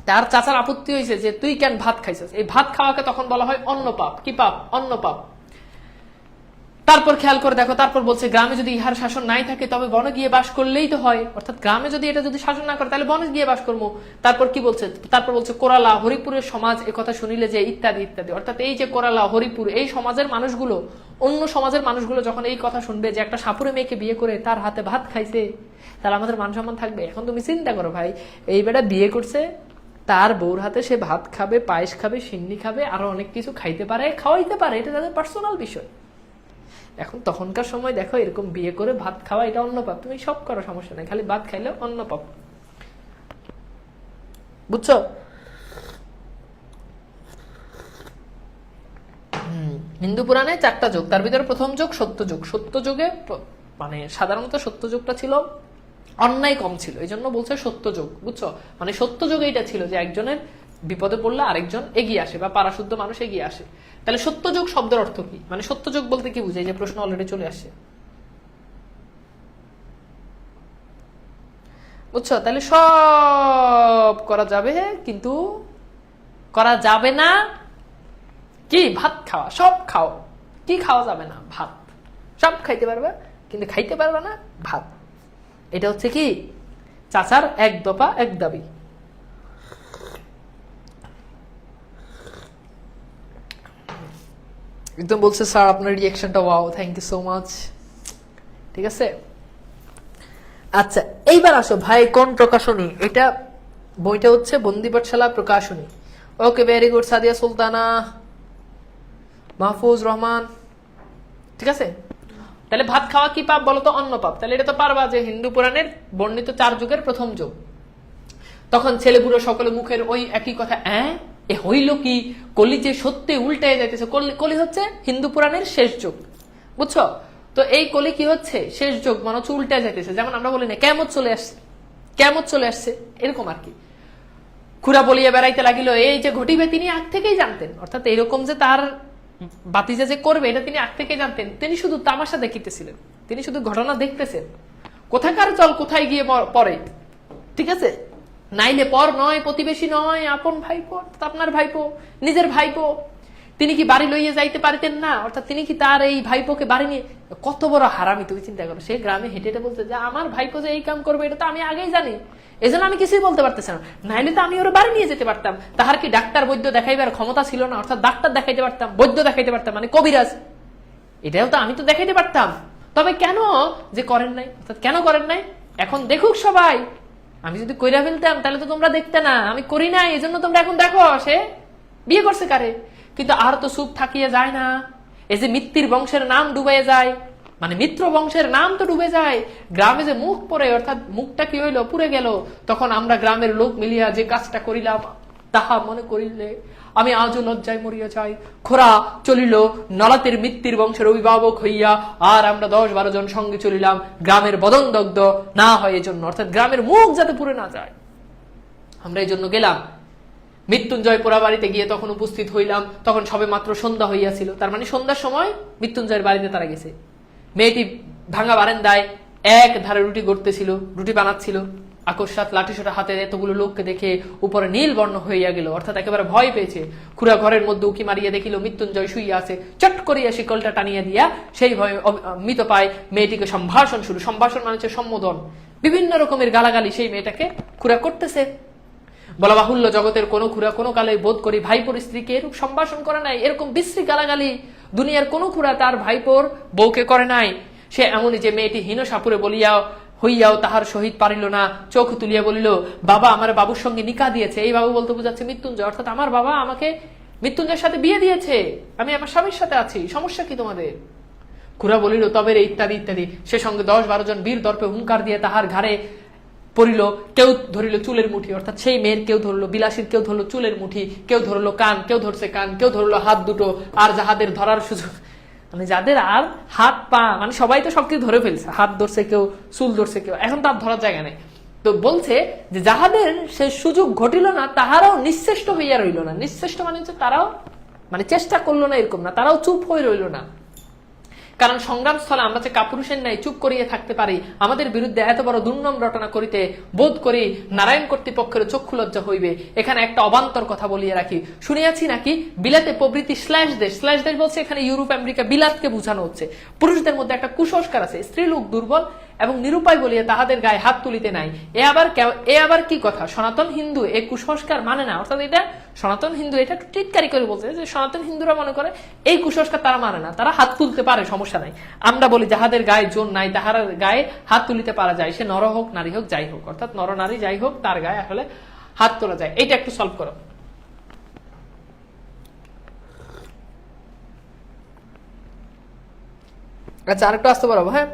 তার চাচার আপত্তি হয়েছে যে তুই কেন ভাত খাইছস। এই ভাত খাওয়াকে তখন বলা হয় অন্ন পাপ। কি পাপ? অন্ন পাপ। তারপর খেয়াল করে দেখো, তারপর বলছে গ্রামে যদি ইহার শাসন নাই থাকে তবে বনে গিয়ে বাস করলেই তো হয়। অর্থাৎ গ্রামে যদি এটা যদি শাসন না করে তাহলে বনে গিয়ে বাস করবো। তারপর কি বলছে? তারপর বলছে কোরালা হরিপুরের সমাজ এ কথা শুনিলে যে ইত্যাদি ইত্যাদি। অর্থাৎ এই যে কোরালা হরিপুর এই সমাজের মানুষগুলো, অন্য সমাজের মানুষগুলো যখন এই কথা শুনবে যে একটা সাপুরে মেয়েকে বিয়ে করে তার হাতে ভাত খাইছে, তাহলে আমাদের মান সম্মান থাকবে? এখন তুমি চিন্তা করো ভাই, এই বেটা বিয়ে করছে, তার বউর হাতে সে ভাত খাবে, পায়েস খাবে, সিন্নি খাবে, আরো অনেক কিছু খাইতে পারে, খাওয়াইতে পারে, এটা তাদের পার্সোনাল বিষয়। এখন তখনকার সময় দেখো এরকম বিয়ে করে ভাত খাওয়া এটা অন্য পাপ। তুমি সব করো, সমস্যা নাই, খালি ভাত খাইলে অন্য পাপ। বুঝছো? হিন্দু পুরাণে 4টা যুগ, তার ভিতরে প্রথম যুগ সত্যযুগ। সত্যযুগে মানে সাধারণত সত্যযুগটা ছিল অন্যায় কম ছিল, এই জন্য বলছে সত্যযুগ। বুঝছো? মানে সত্যযুগে এটা ছিল যে একজনের বিপদে পড়লে আরেকজন এগিয়ে আসে বা পারাশুদ্ধ মানুষ এগিয়ে আসে। তাহলে সত্যযুগ শব্দের অর্থ কি? মানে সত্যযুগ বলতে কি বুঝায়? যে প্রশ্ন অলরেডি চলে আসে। বুঝছো? তাহলে সব করা যাবে, কিন্তু করা যাবে না কি? ভাত খাওয়া। সব খাও, কি খাওয়া যাবে না? ভাত। সব খাইতে পারবে, কিন্তু খাইতে পারবে না ভাত। এটা হচ্ছে কি চাচার এক দফা এক দাবি। একদম বলছে স্যার আপনার রিঅ্যাকশনটা wow, thank you so much. ঠিক আছে, আচ্ছা এইবার আসো ভাই, কোন প্রকাশনী এটা? বইটা হচ্ছে বন্দি পাঠশালা প্রকাশনী। ওকে, ভেরি গুড। সাদিয়া সুলতানা, মাহফুজ রহমান। ঠিক আছে, তাহলে ভাত খাওয়া কি পাপ বলতো? অন্ন পাপ। তাহলে এটা তো পারবা যে হিন্দু পুরাণের বর্ণিত 4 যুগের প্রথম যুগ। তখন ছেলে বুড়ো সকলে মুখের ওই একই কথা, এ হইল কি? কলি যে সত্যি উল্টে যাইতেছে। কলি হচ্ছে হিন্দু পুরাণের শেষ যুগ। বুঝছো? তো এই কলি কি হচ্ছে? শেষ যুগ, মানে হচ্ছে উল্টে যাইতেছে। যেমন আমরা বলি না কিয়ামত চলে আসছে, কিয়ামত চলে আসছে, এরকম আর কি। খুড়া বলিয়া বেড়াইতে লাগিল এই যে ঘটিবে তিনি আগ থেকেই জানতেন। অর্থাৎ এরকম যে তার বাতিজা যে করবে এটা তিনি আগ থেকেই জানতেন। তিনি শুধু তামাশা দেখিতেছিলেন, তিনি শুধু ঘটনা দেখতেছেন। কোথাকার জল কোথায় গিয়ে পড়ে। ঠিক আছে, নাইলে পর নয়, প্রতিবেশী নয়, আপন ভাইপো, আপনার ভাইপো, নিজের ভাইপো। তিনি কি বাড়ি লইয়ে যাইতে পারিতেন না? অর্থাৎ তিনি কি তার এই ভাইপোকে বাড়ি নিয়ে, কত বড় হারামি তুমি চিন্তা করো। সে গ্রামে হেঁটে হেঁটে বলতে যে আমার ভাইপো যে এই কাম করবে এটা তো আমি আগেই জানি, এজন্য আমি কিছুই বলতে পারতেছি না, নাইলে তো আমি ওরা বাড়ি নিয়ে যেতে পারতাম। তাহার কি ডাক্তার বৈদ্য দেখাইবার ক্ষমতা ছিল না? অর্থাৎ ডাক্তার দেখাইতে পারতাম, বৈদ্য দেখাইতে পারতাম, মানে কবিরাজ, এটাও তো আমি তো দেখাইতে পারতাম। তবে কেন যে করেন নাই? অর্থাৎ কেন করেন নাই? এখন দেখুক সবাই। আমি যদি কইরা ফেলতাম তাহলে তো তোমরা দেখতে না, আমি করি নাই, এই জন্য তোমরা এখন দেখো সে বিয়ে করছে কারে। কিন্তু আর তো সুখ থাকিয়ে যায় না। এই যে মিত্তির বংশের নাম ডুবে যায়, মানে মিত্র বংশের নাম তো ডুবে যায়। গ্রামে যে মুখ পড়ে, অর্থাৎ মুখটা কি হইলো? পুড়ে গেল। তখন আমরা গ্রামের লোক মিলিয়া যে কাজটা করিলাম তাহা মনে করিলে আমি আজও লজ্জায় মরিয়া যাই। খোরা চলিল নলাতের মিত্তির বংশের অভিভাবক হইয়া, আর আমরা 10-12 জন সঙ্গে চলিলাম গ্রামের বদন দগ্ধ না হয় এজন্য। অর্থাৎ গ্রামের মুখ যাতে পুড়ে না যায়, আমরা এই জন্য গেলাম। মৃত্যুঞ্জয় পোড়া বাড়িতে গিয়ে তখন উপস্থিত হইলাম। তখন সবে মাত্র সন্ধ্যা হইয়াছিল, তার মানে সন্ধ্যার সময় মৃত্যুঞ্জয়ের বাড়িতে তারা গেছে। মেয়েটি ভাঙা বারান্দায় এক ধারে রুটি গড়তেছিল, রুটি বানাচ্ছিল। আকস্মাৎ লাঠিসোঁটা হাতে এতগুলো লোককে দেখে উপরে নীল বর্ণ হইয়া গেল, অর্থাৎ একেবারে ভয় পেয়েছে। খুড়া ঘরের মধ্যে উকি মারিয়া দেখিল মৃত্যুঞ্জয় শুইয়া আছে। চট করিয়া শিকলটা টানিয়া দিয়া সেই ভয়ে মৃত পায় মেয়েটিকে সম্ভাষণ শুরু। সম্ভাষণ মানে হচ্ছে সম্বোধন, বিভিন্ন রকমের গালাগালি সেই মেয়েটাকে খুড়া করতেছে। বলা বাহুল্য, জগতের কোনো খুড়া কোনো কালে বোধ করি ভাইপোর স্ত্রীকে এরকম সম্ভাষণ করে নাই, এরকম বিশ্রী গালাগালি দুনিয়ার কোনো খুড়া তার ভাইপোর বউকে করে নাই। সে এমনই যে মেয়েটি হীন সাপুরে বলিয়া হইয়াও তাহার সহিত পারিল না, চোখ তুলিয়া বলিল, বাবা আমার বাবুর সঙ্গে নিকা দিয়েছে। এই বাবু বলতে বোঝাচ্ছে মৃত্যুঞ্জয়, অর্থাৎ আমার বাবা আমাকে মৃত্যুঞ্জয়ের সাথে বিয়ে দিয়েছে, আমি আমার স্বামীর সাথে আছি, সমস্যা কি তোমাদের? খুড়া বলিল, তবে রে, ইত্যাদি ইত্যাদি। সে সঙ্গে 10-12 জন বীর দর্পে হুঙ্কার দিয়ে তাহার ঘাড়ে পড়িল। কেউ ধরিল চুলের মুঠি, অর্থাৎ সেই মেয়ের কেউ ধরলো বিলাসীর, কেউ ধরলো চুলের মুঠি, কেউ ধরলো কান, কেউ ধরছে কান, কেউ ধরলো হাত দুটো। আর যাহাদের ধরার সুযোগ, মানে যাদের আর হাত পা, মানে সবাই তো সবকিছু ধরে ফেলছে, হাত ধরছে কেউ, চুল ধরছে কেউ, এখন তার ধরার জায়গা নেই। তো বলছে যে যাহাদের সে সুযোগ ঘটিল না তাহারাও নিশ্চেষ্ট হইয়া রইল না। নিশ্চেষ্ট মানে হচ্ছে তারাও মানে চেষ্টা করলো না এরকম না, তারাও চুপ হয়ে রইল না। কারণ সংগ্রাম স্থলে আমরা যে কাপুরুষের ন্যায় চুপ করিয়ে থাকতে পারি, আমাদের বিরুদ্ধে এত বড় দুর্নাম রটনা করিতে বোধ করি নারায়ণ কর্তৃপক্ষের চক্ষু লজ্জা হইবে। এখানে একটা অবান্তর কথা বলিয়ে রাখি, শুনিয়াছি নাকি বিলাতে প্রভৃতি স্ল্যাশ দেশ বলছে এখানে ইউরোপ আমেরিকা বিলাতকে বোঝানো হচ্ছে। পুরুষদের মধ্যে একটা কুসংস্কার আছে, স্ত্রীলোক দুর্বল এবং নিরুপায় বলিয়া তাহাদের গায়ে হাত তুলিতে নাই। এ আবার কি কথা? সনাতন হিন্দু এ কুসংস্কার মানে না, অর্থাৎ এটা সনাতন হিন্দু এটা একটু টিটকারি করে বলছে যে সনাতন হিন্দুরা মনে করে এই কুসংস্কার তারা মানে না, তারা হাত তুলতে পারে, সমস্যা নাই। আমরা বলি যাহাদের গায়ে জোর নাই তাহার গায়ে হাত তুলিতে পারা যায়, সে নর হোক নারী হোক যাই হোক, অর্থাৎ নর নারী যাই হোক তার গায়ে আসলে হাত তোলা যায়। এইটা একটু সলভ করো। আচ্ছা আরেকটু আসতে পারবো? হ্যাঁ,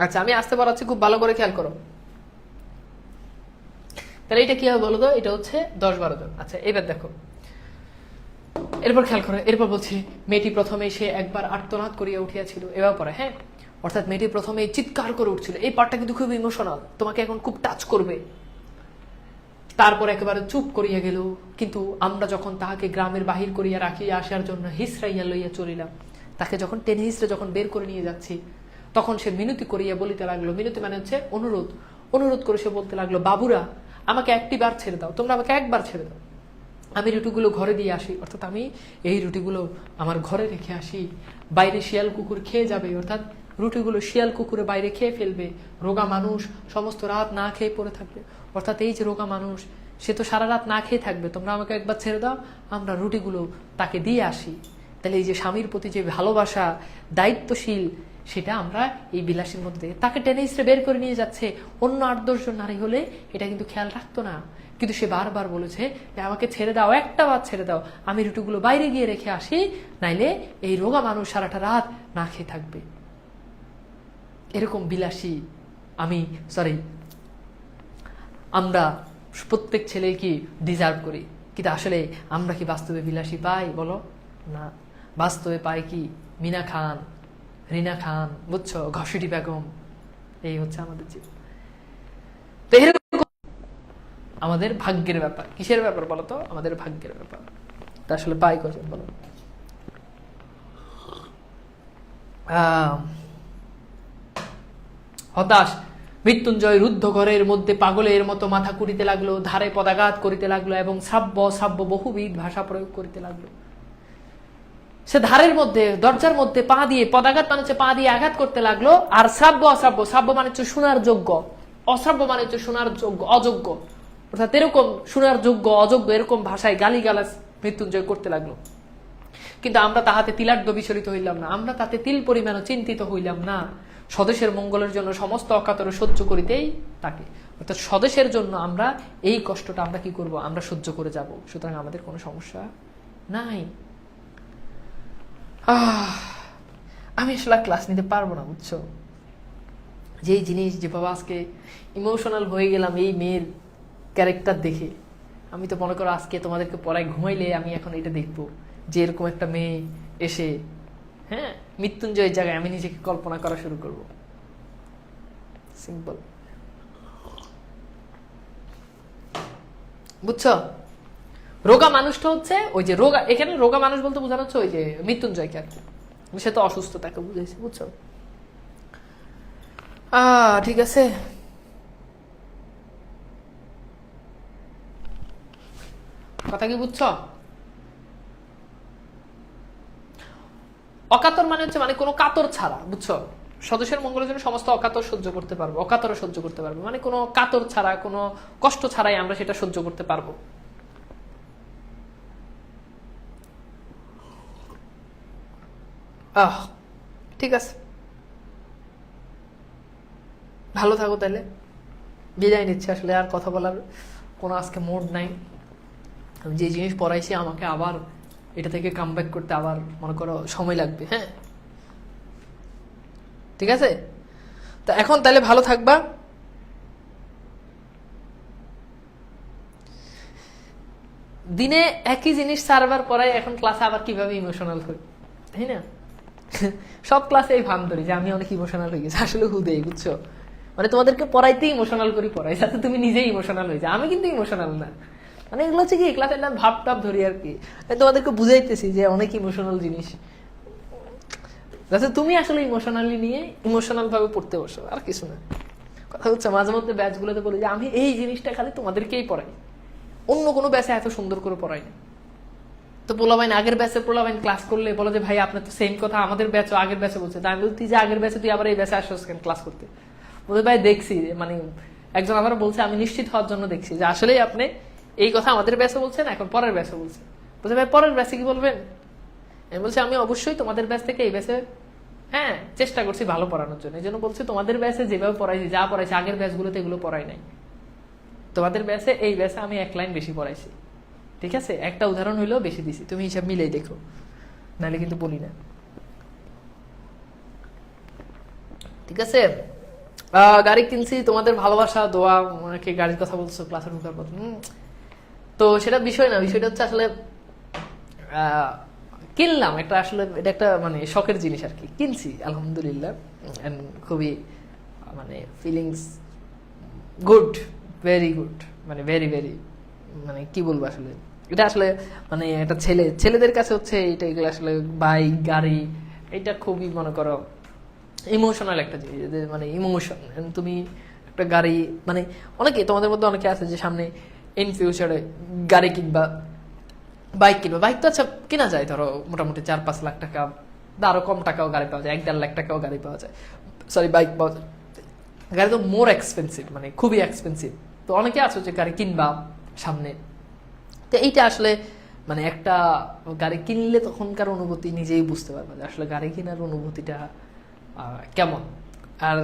আচ্ছা আমি আসতে পারছি, খুব ভালো করে খেয়াল করো। তাহলে এটা কি হবে বলো তো? এটা হচ্ছে 10-12 জন। আচ্ছা এবার দেখো, এরপর খেয়াল করো। এরপর বলছি মেয়েটি প্রথমে সে একবার আর্তনাদ করিয়া উঠিয়াছিল, এবার পরে হ্যাঁ, অর্থাৎ মেয়েটি প্রথমে চিৎকার করে উঠছিল। এই পার্টটা কিন্তু খুব ইমোশনাল, তোমাকে এখন খুব টাচ করবে। তারপর একেবারে চুপ করিয়া গেল। কিন্তু আমরা যখন তাহাকে গ্রামের বাহির করিয়া রাখিয়া আসার জন্য হিসরাইয়া লইয়া চলিলাম, তাকে যখন টেনে হিসড়ে যখন বের করে নিয়ে যাচ্ছি, তখন সে মিনতি করিয়া বলিতে লাগলো, মিনতি মানে হচ্ছে অনুরোধ, অনুরোধ করে সে বলতে লাগলো, বাবুরা আমাকে একটি বার ছেড়ে দাও, তোমরা আমাকে একবার ছেড়ে দাও, আমি রুটিগুলো ঘরে দিয়ে আসি, অর্থাৎ আমি এই রুটিগুলো আমার ঘরে রেখে আসি, বাইরে শিয়াল কুকুর খেয়ে যাবে, অর্থাৎ রুটিগুলো শিয়াল কুকুরে বাইরে খেয়ে ফেলবে, রোগা মানুষ সমস্ত রাত না খেয়ে পড়ে থাকবে, অর্থাৎ এই যে রোগা মানুষ সে তো সারা রাত না খেয়ে থাকবে, তোমরা আমাকে একবার ছেড়ে দাও, আমরা রুটিগুলো তাকে দিয়ে আসি। তাহলে এই যে স্বামীর প্রতি যে ভালোবাসা, দায়িত্বশীল, সেটা আমরা এই বিলাসীর মধ্যে, তাকে টেনে ইস্টে বের করে নিয়ে যাচ্ছে। অন্য 8-10 জন নারী হলে এটা কিন্তু খেয়াল রাখতো না, কিন্তু সে বারবার বলেছে যে আমাকে ছেড়ে দাও, একটা বার ছেড়ে দাও, আমি রুটিগুলো বাইরে গিয়ে রেখে আসি, নাইলে এই রোগা মানুষ সারাটা রাত না খেয়ে থাকবে। এরকম বিলাসী আমরা প্রত্যেক ছেলে কি ডিজার্ভ করি, কিন্তু আসলে আমরা কি বাস্তবে বিলাসী পাই বলো? না, বাস্তবে পাই কি মিনা খান, রিনা খান, বুঝছো, ঘসিটি বেগম, এই হচ্ছে আমাদের জীবন। তো এরকম আমাদের ভাগ্যের ব্যাপার। কিসের ব্যাপার বলো তো? আমাদের ভাগ্যের ব্যাপার। তা আসলে পাই কজন বলো? হতাশ মৃত্যুঞ্জয় রুদ্ধ ঘরের মধ্যে পাগলের মতো মাথা কুড়িতে লাগলো, ধারে পদাঘাত করিতে লাগলো এবং শ্রাব্য বহুবিধ ভাষা প্রয়োগ করিতে লাগলো। সে ধারের মধ্যে, দরজার মধ্যে পা দিয়ে, পদাঘাত মানে হচ্ছে পা দিয়ে আঘাত করতে লাগলো, আর শ্রাব্য মানে হচ্ছে শোনার যোগ্য, অশ্রাব্য মানে হচ্ছে শোনার যোগ্য, অযোগ্য, অর্থাৎ এরকম শোনার যোগ্য অযোগ্য এরকম ভাষায় গালিগালাজ মৃত্যুঞ্জয় করতে লাগলো। কিন্তু আমরা তাহাতে তিলার্ধ বিচলিত হইলাম না, আমরা তাতে তিল পরিমাণও চিন্তিত হইলাম না। স্বদেশের মঙ্গলের জন্য সমস্ত অকাতরে সহ্য করিতেই থাকে, অর্থাৎ স্বদেশের জন্য আমরা এই কষ্টটা আমরা কি করব, আমরা সহ্য করে যাব, সুতরাং আমাদের কোনো সমস্যা নাই। আমি আসলে ক্লাস নিতে পারবো না, বুঝছো, যেই জিনিস যেভাবে আজকে ইমোশনাল হয়ে গেলাম এই মেয়ের ক্যারেক্টার দেখে। আমি তো মনে করো আজকে তোমাদেরকে পড়ায় ঘুমাইলে আমি এখন এটা দেখবো যে এরকম একটা মেয়ে এসে, হ্যাঁ, মৃত্যুঞ্জয়ের জায়গায় আমি নিজেকে কল্পনা করা শুরু করব। সিম্পল, বুঝছো? রোগা মানুষটা হচ্ছে ওই যে রোগা, এখানে রোগা মানুষ বলতে বোঝানো হচ্ছে ওই যে মৃত্যুঞ্জয়কে আর কি। সে তো অসুস্থ, তাকে বুঝেছি, বুঝছো? ঠিক আছে, কথা কি বুঝছো? অকাতর মানে হচ্ছে মানে কোনো কাতর ছাড়া, বুঝছো? সদস্যের মঙ্গলের জন্য সমস্ত অকাতর সহ্য করতে পারবো, অকাতর সহ্য করতে পারবো, মানে কোনো কাতর ছাড়া, কোনো কষ্ট ছাড়াই আমরা সেটা সহ্য করতে পারবো। ঠিক আছে, ভালো থাকো তাহলে, বিদায় নিচ্ছে। আসলে আর কথা বলার কোনো আজকে মুড নাই। আমি যে জিনিস পড়াইছি আমাকে আবার এটা থেকে কামব্যাক করতে আবার মনে করো সময় লাগবে। হ্যাঁ, ঠিক আছে, তা এখন তাহলে ভালো থাকবা। দিনে একই জিনিস 4 বার পড়াই, এখন ক্লাসে আবার কিভাবে ইমোশনাল হই, তাই না? সব ক্লাসে এই ভান ধরি যে আমি অনেক ইমোশনাল হয়ে গেছি, আসলে হুদেই, বুঝছো? মানে তোমাদেরকে পড়াইতে ইমোশনাল করি পড়াই, যাতে তুমি নিজেই ইমোশনাল হয়ে যাও। আমি কিন্তু ইমোশনাল না, মানে এগুলো হচ্ছে কি ক্লাসের না ভাব টাপ ধরি আর কি, তোমাদেরকে বুঝাইতেছি যে অনেক ইমোশনাল জিনিস, যাতে তুমি আসলে ইমোশনালি নিয়ে ইমোশনাল ভাবে পড়তে বসো, আর কিছু না। কথা হচ্ছে মাঝে মধ্যে ব্যাচগুলোতে বলি যে আমি এই জিনিসটা খালি তোমাদেরকেই পড়াই, অন্য কোনো ব্যাচে এত সুন্দর করে পড়াই না। তো পোলাবাইন আগের ব্যাচে পোলাবাইন ক্লাস করলে বলো যে ভাই আপনার তো সেম কথা আমাদের ব্যাচও আগের ব্যাচে বলছে, তাই আমি বলছি যে আগের ব্যাচে তুই আবার এই ব্যাচে আসছিস কেন ক্লাস করতে? বলতে ভাই দেখছি, মানে একজন আবার বলছে আমি নিশ্চিত হওয়ার জন্য দেখছি যে আসলেই আপনি এই কথা আমাদের ব্যাচে বলছেন, এখন পরের ব্যাচে বলছেন। বলছে ভাই পরের ব্যাচে কি বলবেন? আমি বলছি আমি অবশ্যই তোমাদের ব্যাচ থেকে এই ব্যাচে হ্যাঁ চেষ্টা করছি ভালো পড়ানোর জন্য, এই জন্য বলছি তোমাদের ব্যাচে যেভাবে পড়াইছি, যা পড়াইছি আগের ব্যাচগুলোতে এগুলো পড়াই নাই, তোমাদের ব্যাচে এই ব্যাচে আমি 1 লাইন বেশি পড়াইছি। ঠিক আছে, একটা উদাহরণ হইলেও বেশি দিছি, তুমি হিসাব মিলেই দেখো, নাহলে কিন্তু বলি না। ঠিক আছে, গাড়ি কিনছি, তোমাদের ভালোবাসা দোয়া, অনেকে গাড়ির কথা বলছো ক্লাসে ঢোকার পর, তো সেটা বিষয় না। বিষয়টা হচ্ছে আসলে কিনলাম একটা, আসলে এটা একটা মানে শখের জিনিস আর কি, কিনছি আলহামদুলিল্লাহ, খুবই মানে ফিলিংস গুড, ভেরি গুড, মানে ভেরি ভেরি, মানে কি বলবো আসলে, এটা আসলে মানে একটা ছেলেদের কাছে হচ্ছে এটা, এগুলো আসলে বাইক গাড়ি, এটা খুবই মনে করো ইমোশনাল একটা জিনিস, মানে ইমোশন। তুমি একটা গাড়ি মানে অনেকে তোমাদের মধ্যে অনেকে আছে যে সামনে ইন ফিউচারে গাড়ি কিনবা, বাইক কিনবা। বাইক তো আচ্ছা কেনা যায় ধরো মোটামুটি 4-5 লাখ টাকা, আরো কম টাকাও গাড়ি পাওয়া যায়, 1-1.5 লাখ টাকাও গাড়ি পাওয়া যায়, সরি বাইক পাওয়া যায়। গাড়ি তো মোর এক্সপেন্সিভ, মানে খুবই এক্সপেন্সিভ। তো অনেকে আছে যে গাড়ি কিনবা সামনে, তো এইটা আসলে মানে একটা গাড়ি কিনলে তখনকার অনুভূতি নিজেই বুঝতে পারবে যে আসলে গাড়ি কেনার অনুভূতিটা কেমন। আর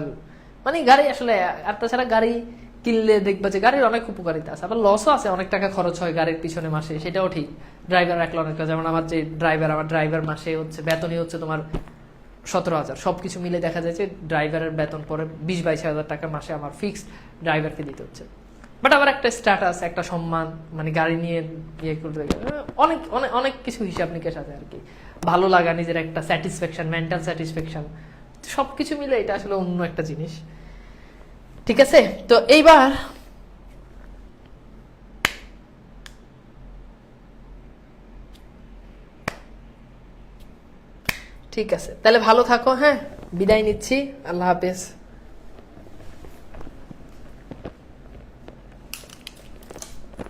মানে গাড়ি আসলে, আর তাছাড়া গাড়ি কিনলে দেখবা যে গাড়ির অনেক উপকারিতা আছে, আবার লসও আছে, অনেক টাকা খরচ হয় গাড়ির পিছনে মাসে, সেটাও ঠিক। ড্রাইভার রাখলে অনেকটা, যেমন আমার যে আমার ড্রাইভার মাসে হচ্ছে বেতনই হচ্ছে তোমার 17,000, সবকিছু মিলে দেখা যায় যে ড্রাইভারের বেতন পরে 20-22 হাজার টাকা মাসে আমার ফিক্সড ড্রাইভারকে দিতে হচ্ছে। বাট আবার একটা স্ট্যাটাস, একটা সম্মান, মানে গাড়ি নিয়ে ইয়ে করতে অনেক অনেক অনেক কিছু হিসাব নিকেশ আছে আর কি, ভালো লাগা, নিজের একটা স্যাটিসফ্যাকশন, মেন্টাল স্যাটিসফ্যাকশন, সবকিছু মিলে এটা আসলে অন্য একটা জিনিস। ঠিক আছে, তো এইবার ঠিক আছে তাহলে ভালো থাকো, হ্যাঁ বিদায় নিচ্ছি, আল্লাহ হাফেজ।